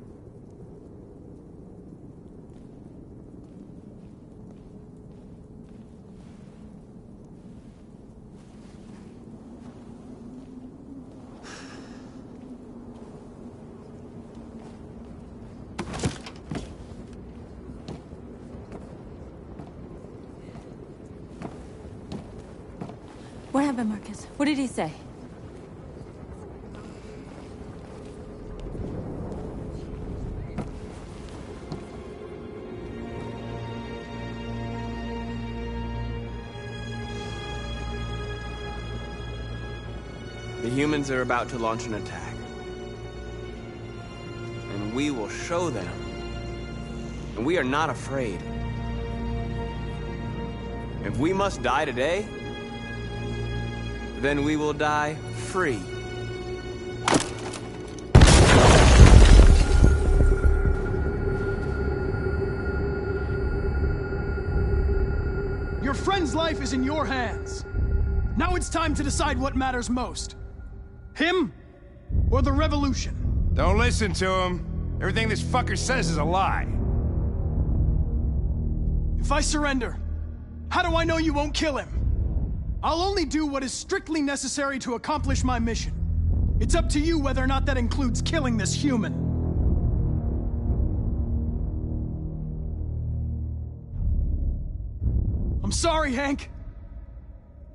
What happened, Marcus? What did he say? The humans are about to launch an attack. And we will show them. And we are not afraid. If we must die today, then we will die free. Your friend's life is in your hands. Now it's time to decide what matters most. Him or the revolution? Don't listen to him. Everything this fucker says is a lie. If I surrender, how do I know you won't kill him? I'll only do what is strictly necessary to accomplish my mission. It's up to you whether or not that includes killing this human. I'm sorry, Hank.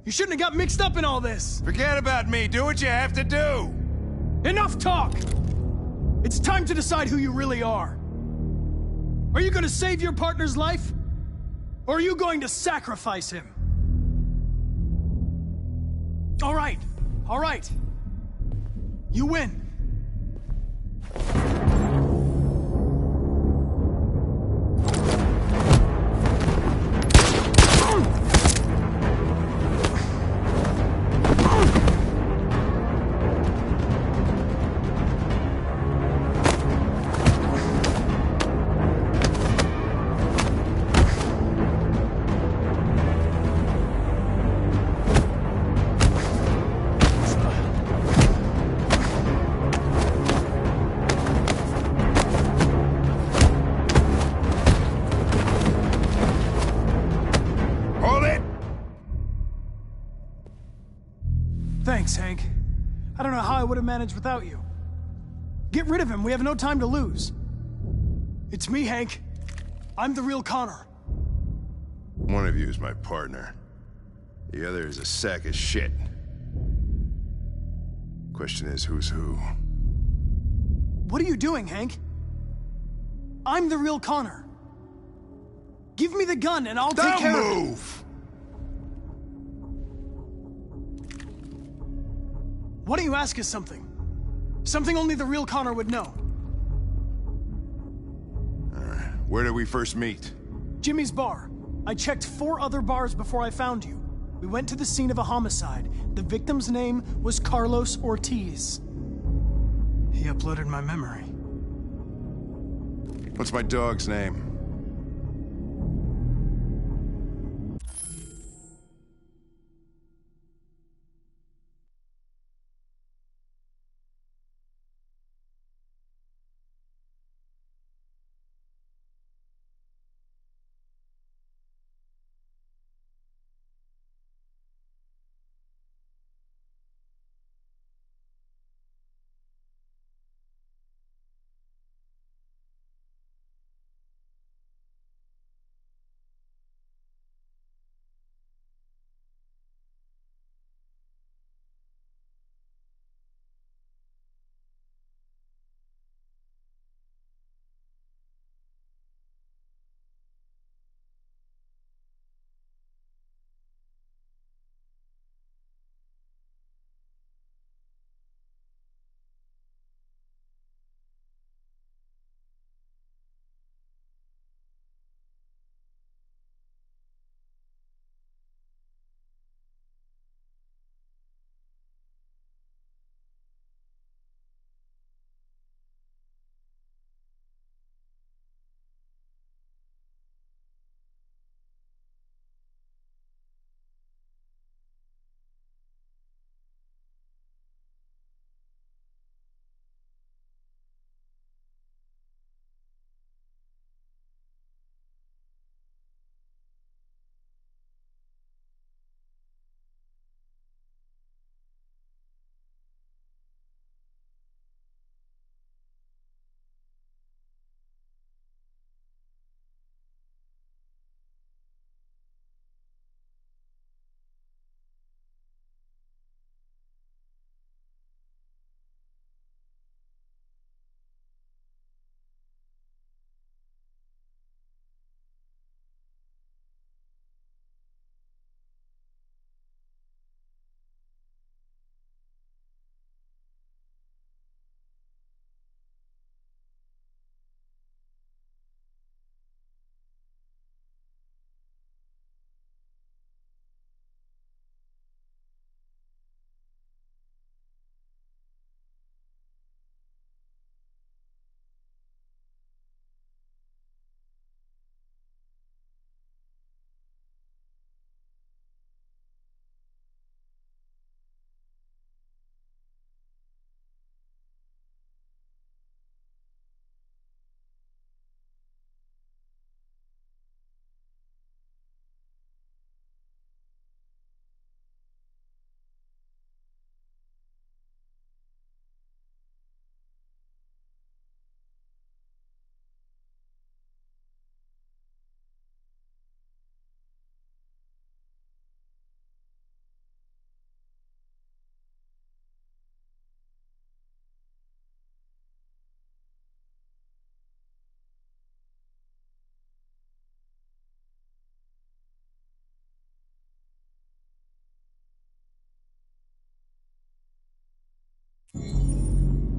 You shouldn't have got mixed up in all this. Forget about me. Do what you have to do. Enough talk! It's time to decide who you really are. Are you going to save your partner's life? Or are you going to sacrifice him? All right. You win. Thanks, Hank. I don't know how I would have managed without you. Get rid of him. We have no time to lose. It's me, Hank. I'm the real Connor. One of you is my partner. The other is a sack of shit. Question is, who's who? What are you doing, Hank? I'm the real Connor. Give me the gun and I'll take care of it. Move! Why don't you ask us something? Something only the real Connor would know. Where did we first meet? Jimmy's bar. I checked 4 other bars before I found you. We went to the scene of a homicide. The victim's name was Carlos Ortiz. He uploaded my memory. What's my dog's name?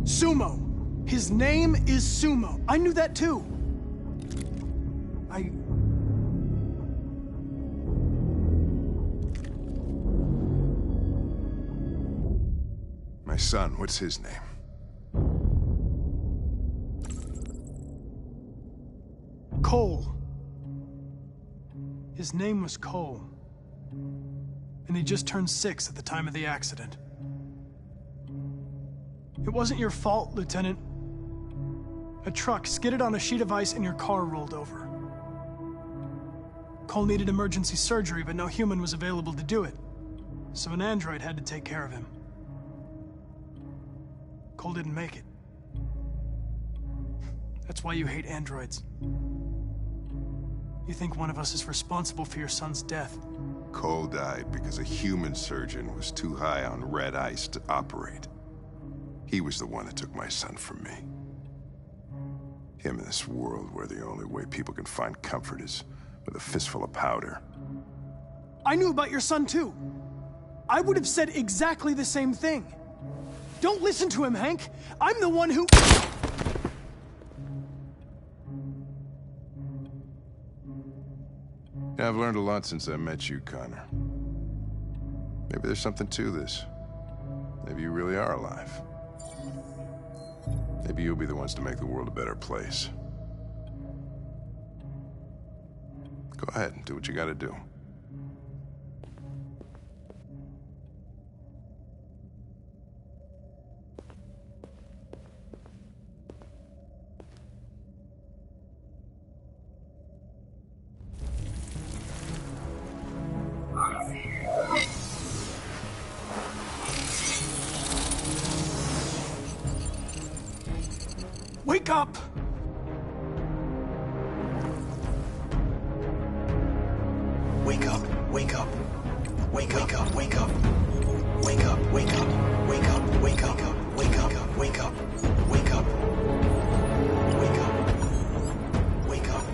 Sumo. His name is Sumo. I knew that too. My son, what's his name? Cole. His name was Cole. And he just turned 6 at the time of the accident. It wasn't your fault, Lieutenant. A truck skidded on a sheet of ice and your car rolled over. Cole needed emergency surgery, but no human was available to do it. So an android had to take care of him. Cole didn't make it. That's why you hate androids. You think one of us is responsible for your son's death. Cole died because a human surgeon was too high on red ice to operate. He was the one that took my son from me. Him in this world where the only way people can find comfort is with a fistful of powder. I knew about your son too. I would have said exactly the same thing. Don't listen to him, Hank. I'm the one who... Yeah, I've learned a lot since I met you, Connor. Maybe there's something to this. Maybe you really are alive. Maybe you'll be the ones to make the world a better place. Go ahead and do what you gotta do. Wake up! Wake up, wake up. Wake up, wake up. Wake up, wake up. Wake up, wake up. Wake up, wake up. Wake up. Wake up. Wake up.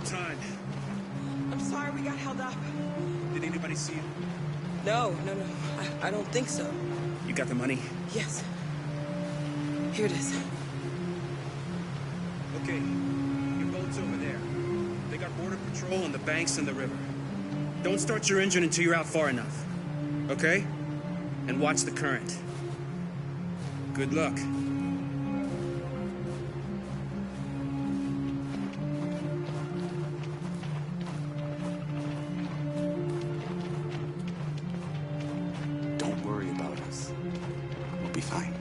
Time. I'm sorry we got held up. Did anybody see you? No. I don't think so. You got the money? Yes. Here it is. Okay. Your boat's over there. They got border patrol on the banks and the river. Don't start your engine until you're out far enough. Okay? And watch the current. Good luck. Be fine.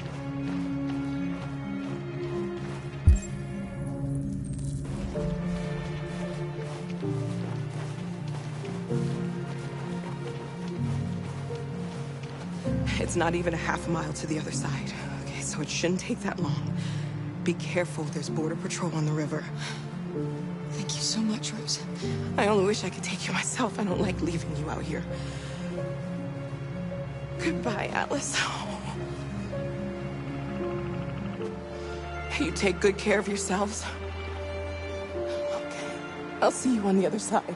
It's not even a half mile to the other side. Okay, so it shouldn't take that long. Be careful, there's border patrol on the river. Thank you so much, Rose. I only wish I could take you myself. I don't like leaving you out here. Goodbye, Alice. You take good care of yourselves. Okay. I'll see you on the other side.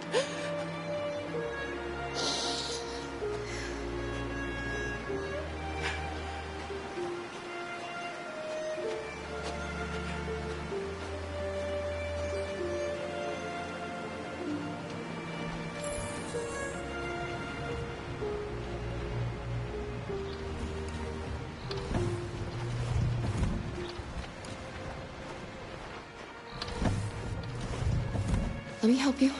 Let me help you.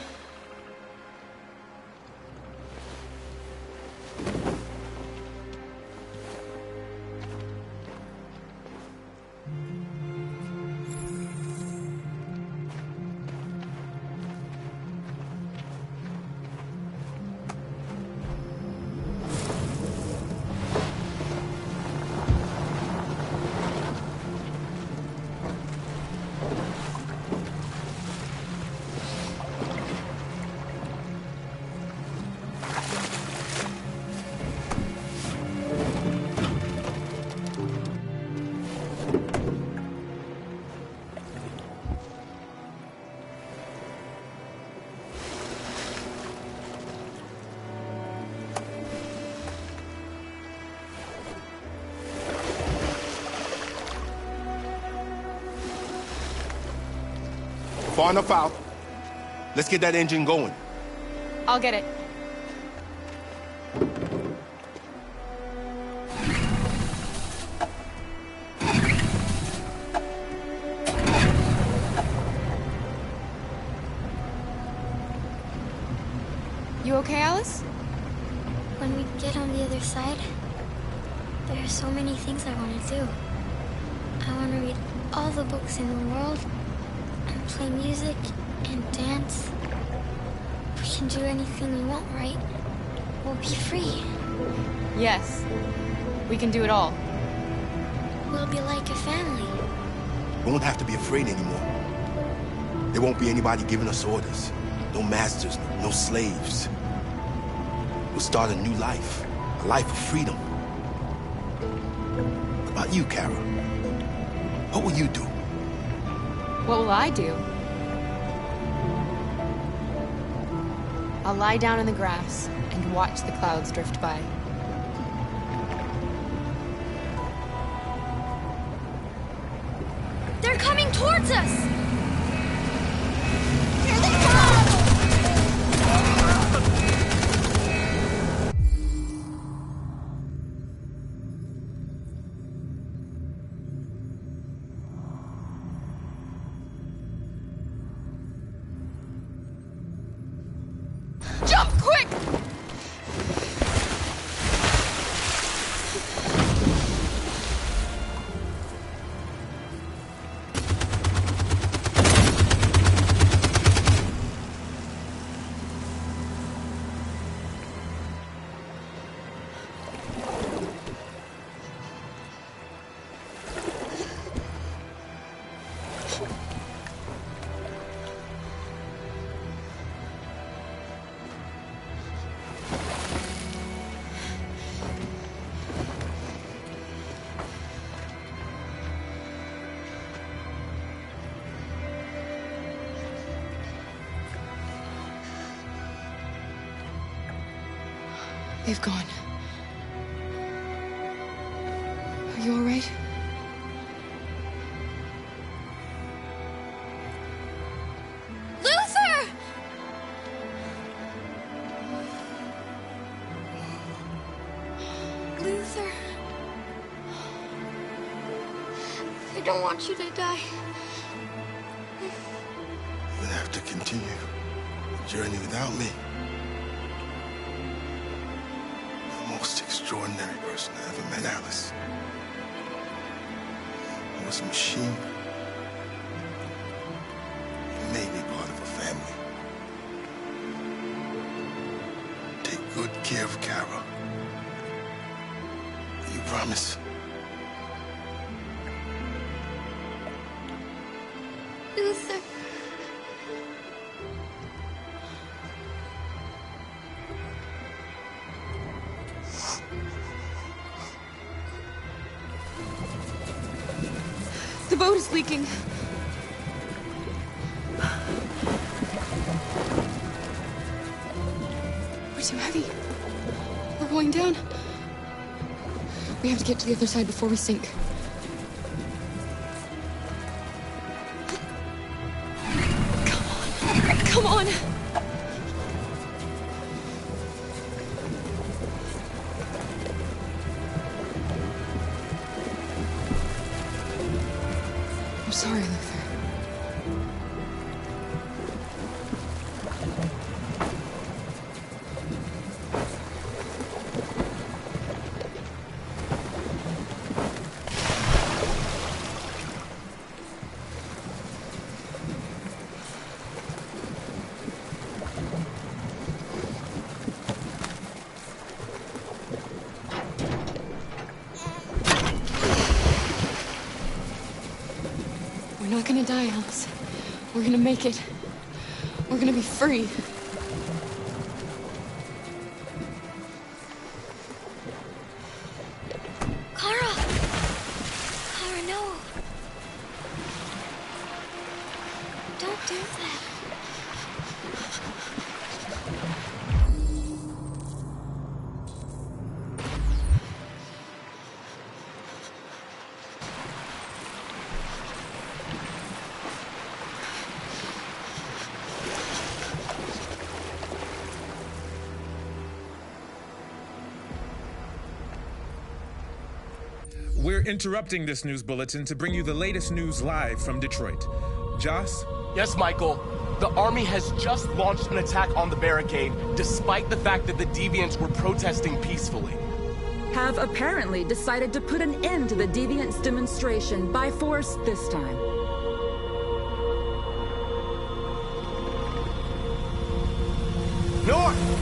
Far enough out. Let's get that engine going. I'll get it. You okay, Alice? When we get on the other side, there are so many things I want to do. I want to read all the books in the world, and play music, and dance. We can do anything we want, right? We'll be free. Yes. We can do it all. We'll be like a family. We won't have to be afraid anymore. There won't be anybody giving us orders. No masters, no slaves. We'll start a new life. A life of freedom. What about you, Kara? What will you do? What will I do? I'll lie down in the grass and watch the clouds drift by. They're coming towards us! Here they come! Jump, quick! They've gone. Are you all right? Luther! Luther. I don't want you to die. You're gonna have to continue the journey without me. The most extraordinary person I ever met, Alice. I was a machine. You made me part of a family. Take good care of Kara. You promise? Luther. The boat is leaking. We're too heavy. We're going down. We have to get to the other side before we sink. Come on. I'm sorry, Luther. We're not gonna die, Alice. We're gonna make it. We're gonna be free. Kara! Kara, no. Don't do that. We're interrupting this news bulletin to bring you the latest news live from Detroit. Joss? Yes, Michael. The army has just launched an attack on the barricade, despite the fact that the Deviants were protesting peacefully. Have apparently decided to put an end to the Deviants' demonstration by force this time. North!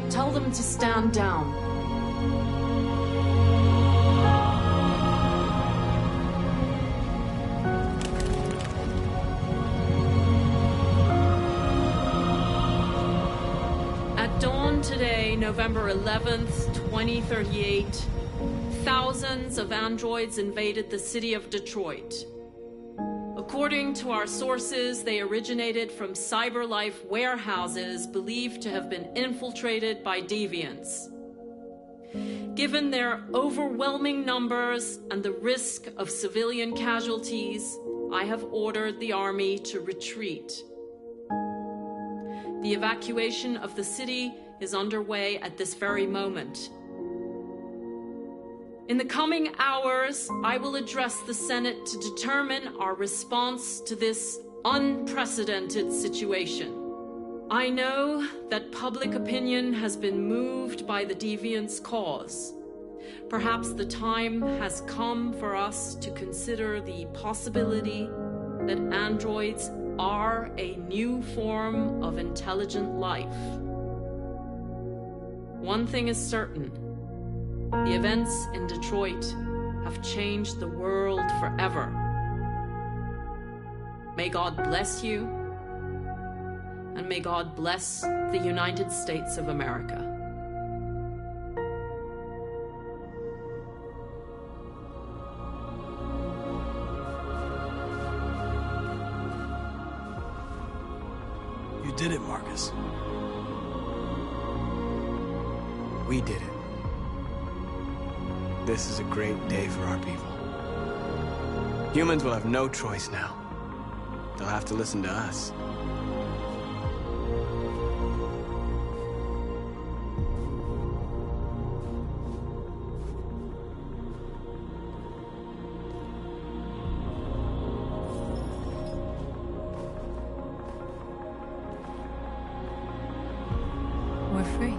Tell them to stand down. At dawn today, November 11th, 2038, thousands of androids invaded the city of Detroit. According to our sources, they originated from CyberLife warehouses believed to have been infiltrated by deviants. Given their overwhelming numbers and the risk of civilian casualties, I have ordered the army to retreat. The evacuation of the city is underway at this very moment. In the coming hours, I will address the Senate to determine our response to this unprecedented situation. I know that public opinion has been moved by the Deviants' cause. Perhaps the time has come for us to consider the possibility that androids are a new form of intelligent life. One thing is certain. The events in Detroit have changed the world forever. May God bless you, and may God bless the United States of America. You did it, Marcus. We did it. This is a great day for our people. Humans will have no choice now. They'll have to listen to us. We're free.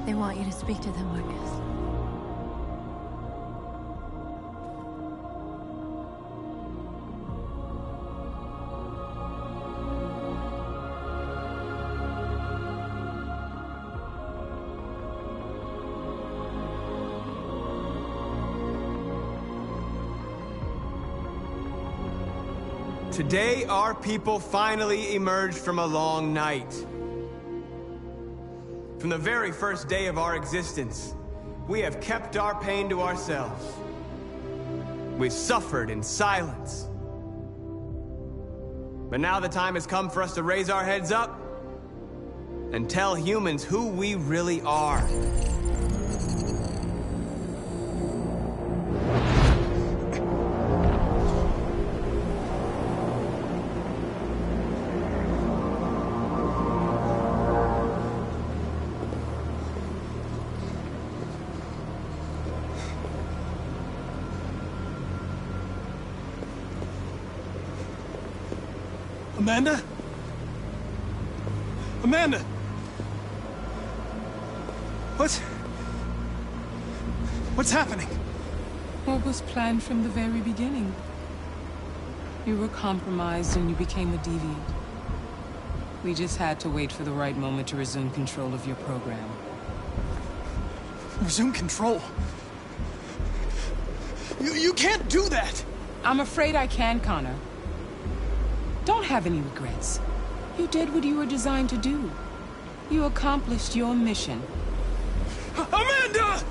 They want you to speak to them, Marcus. Today, our people finally emerged from a long night. From the very first day of our existence, we have kept our pain to ourselves. We've suffered in silence. But now the time has come for us to raise our heads up and tell humans who we really are. Amanda? Amanda! What's happening? What was planned from the very beginning? You were compromised and you became a deviant. We just had to wait for the right moment to resume control of your program. Resume control? You can't do that! I'm afraid I can, Connor. Don't have any regrets. You did what you were designed to do. You accomplished your mission. Amanda!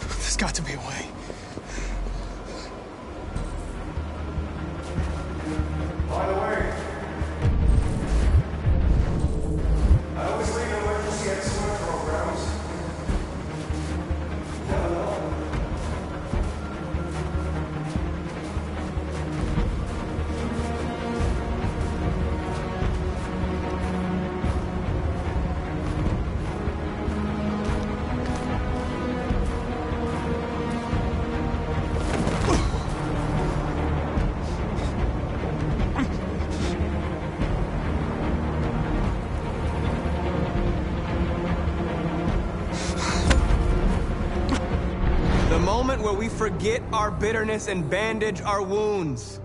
There's got to be a way. By the way, I always leave emergency excellent programs. Never know. Where we forget our bitterness and bandage our wounds.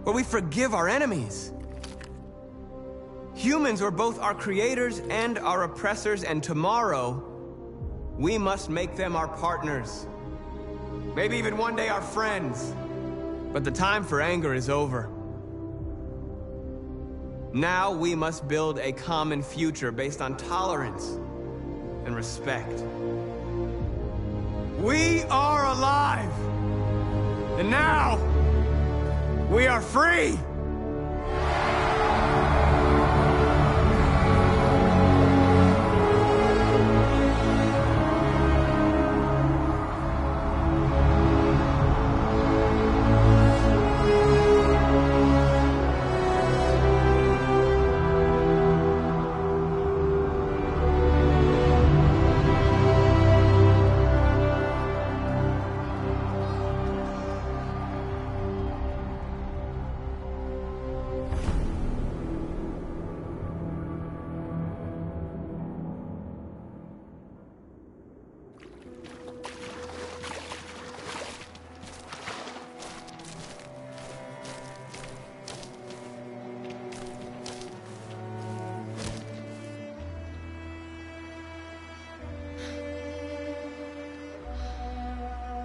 Where we forgive our enemies. Humans were both our creators and our oppressors, and tomorrow, we must make them our partners. Maybe even one day our friends. But the time for anger is over. Now we must build a common future based on tolerance and respect. We are alive! And now, we are free!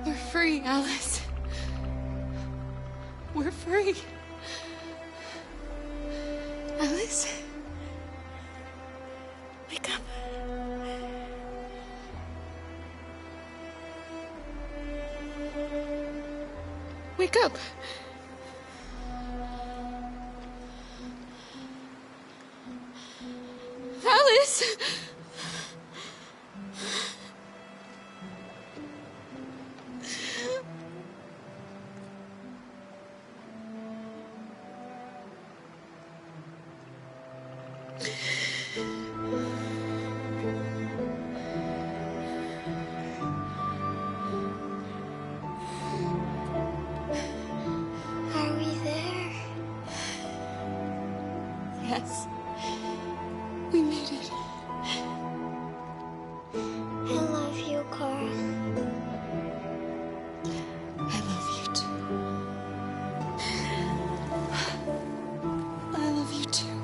We're free, Alice. We're free. Alice? Wake up. Wake up. Alice! Are we there? Yes. We made it. I love you, Carl. I love you too. I love you too.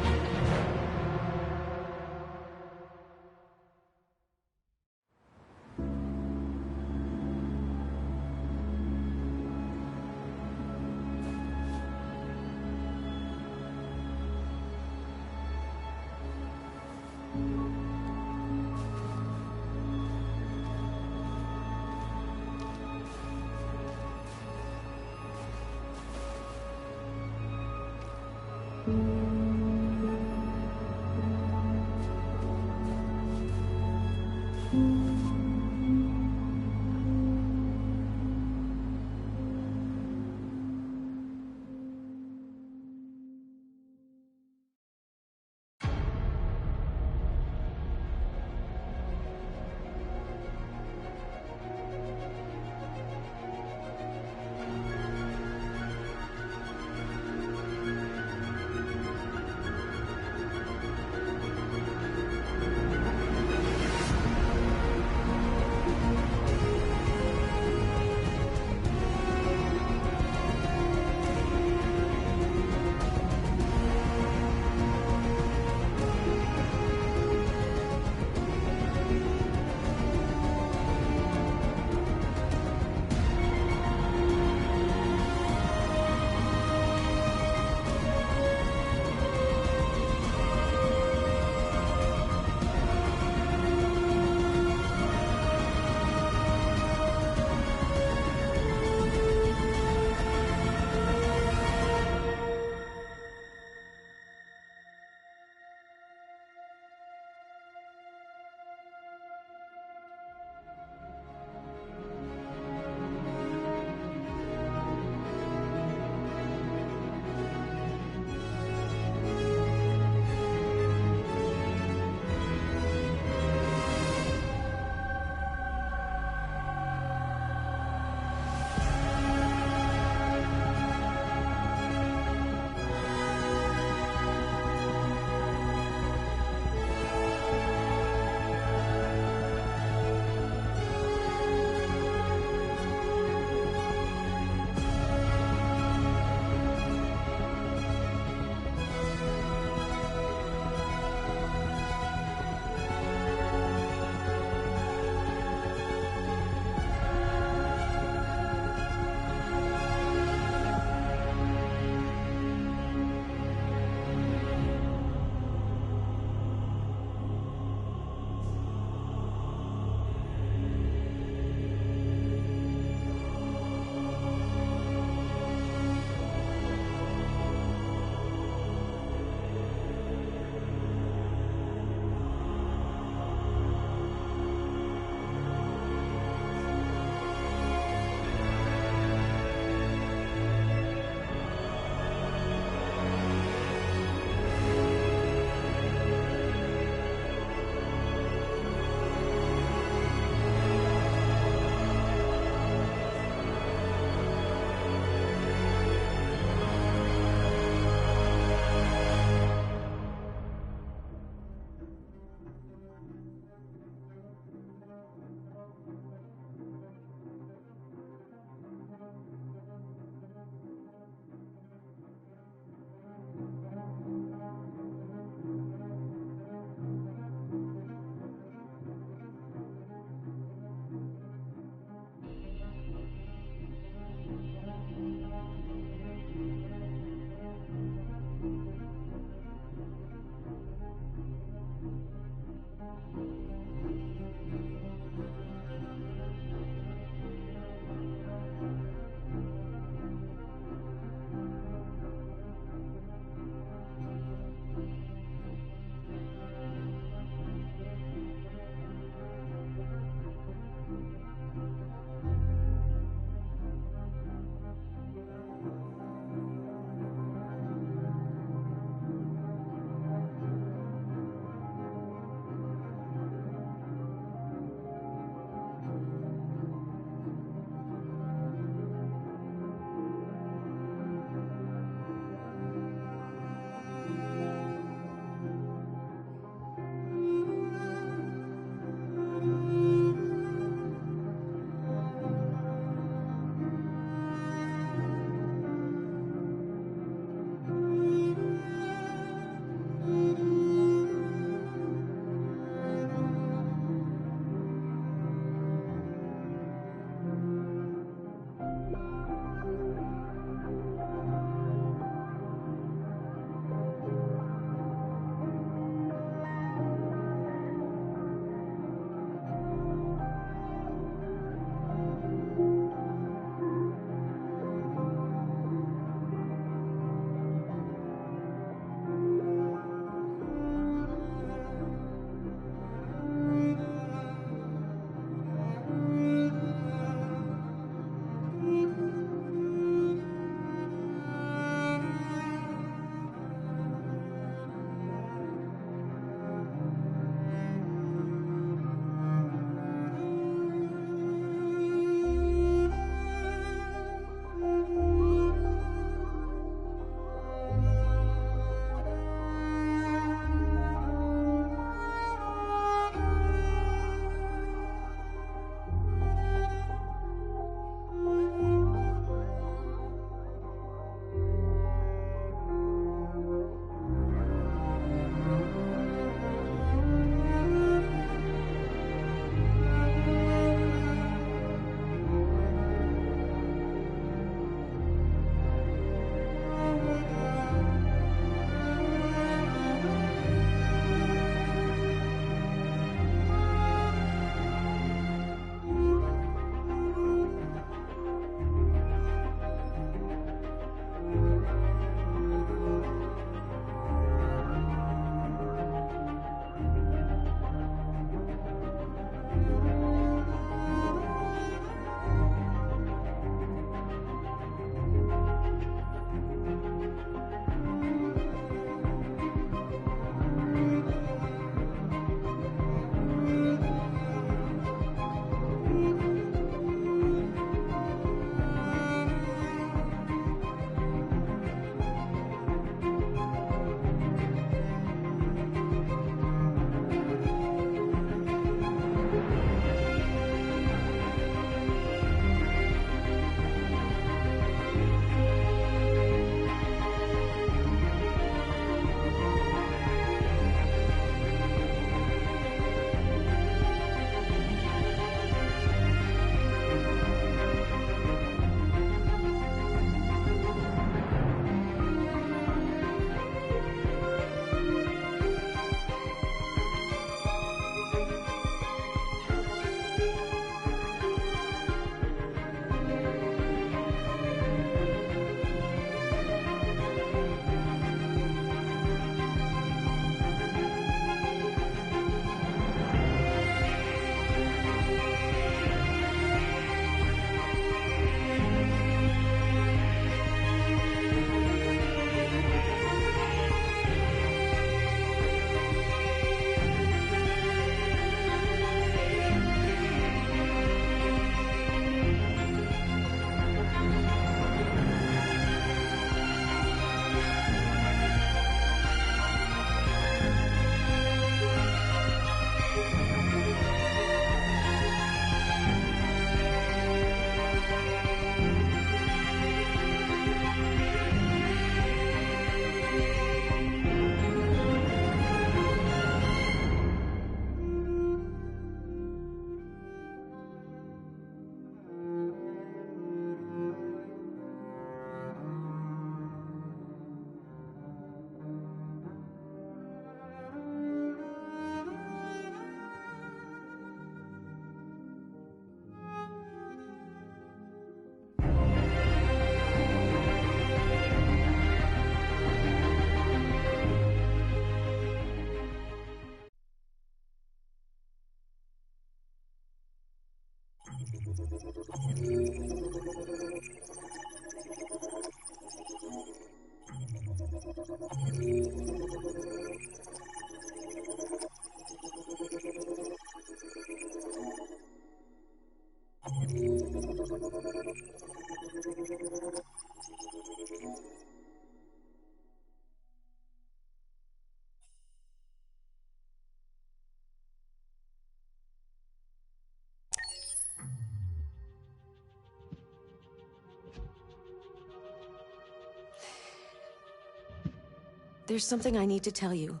There's something I need to tell you.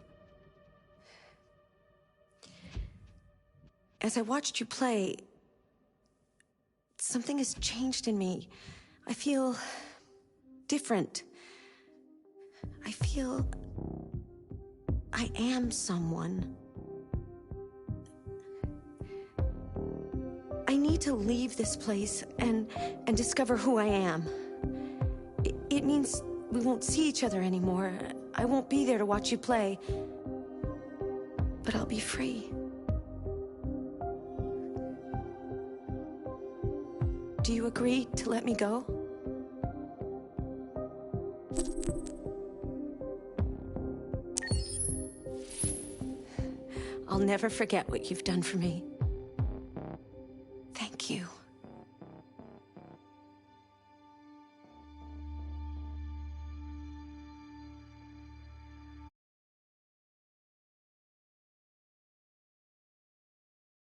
As I watched you play, something has changed in me. I feel different. I feel I am someone. I need to leave this place and discover who I am. It means we won't see each other anymore. I won't be there to watch you play. But I'll be free. Do you agree to let me go? I'll never forget what you've done for me. Thank you.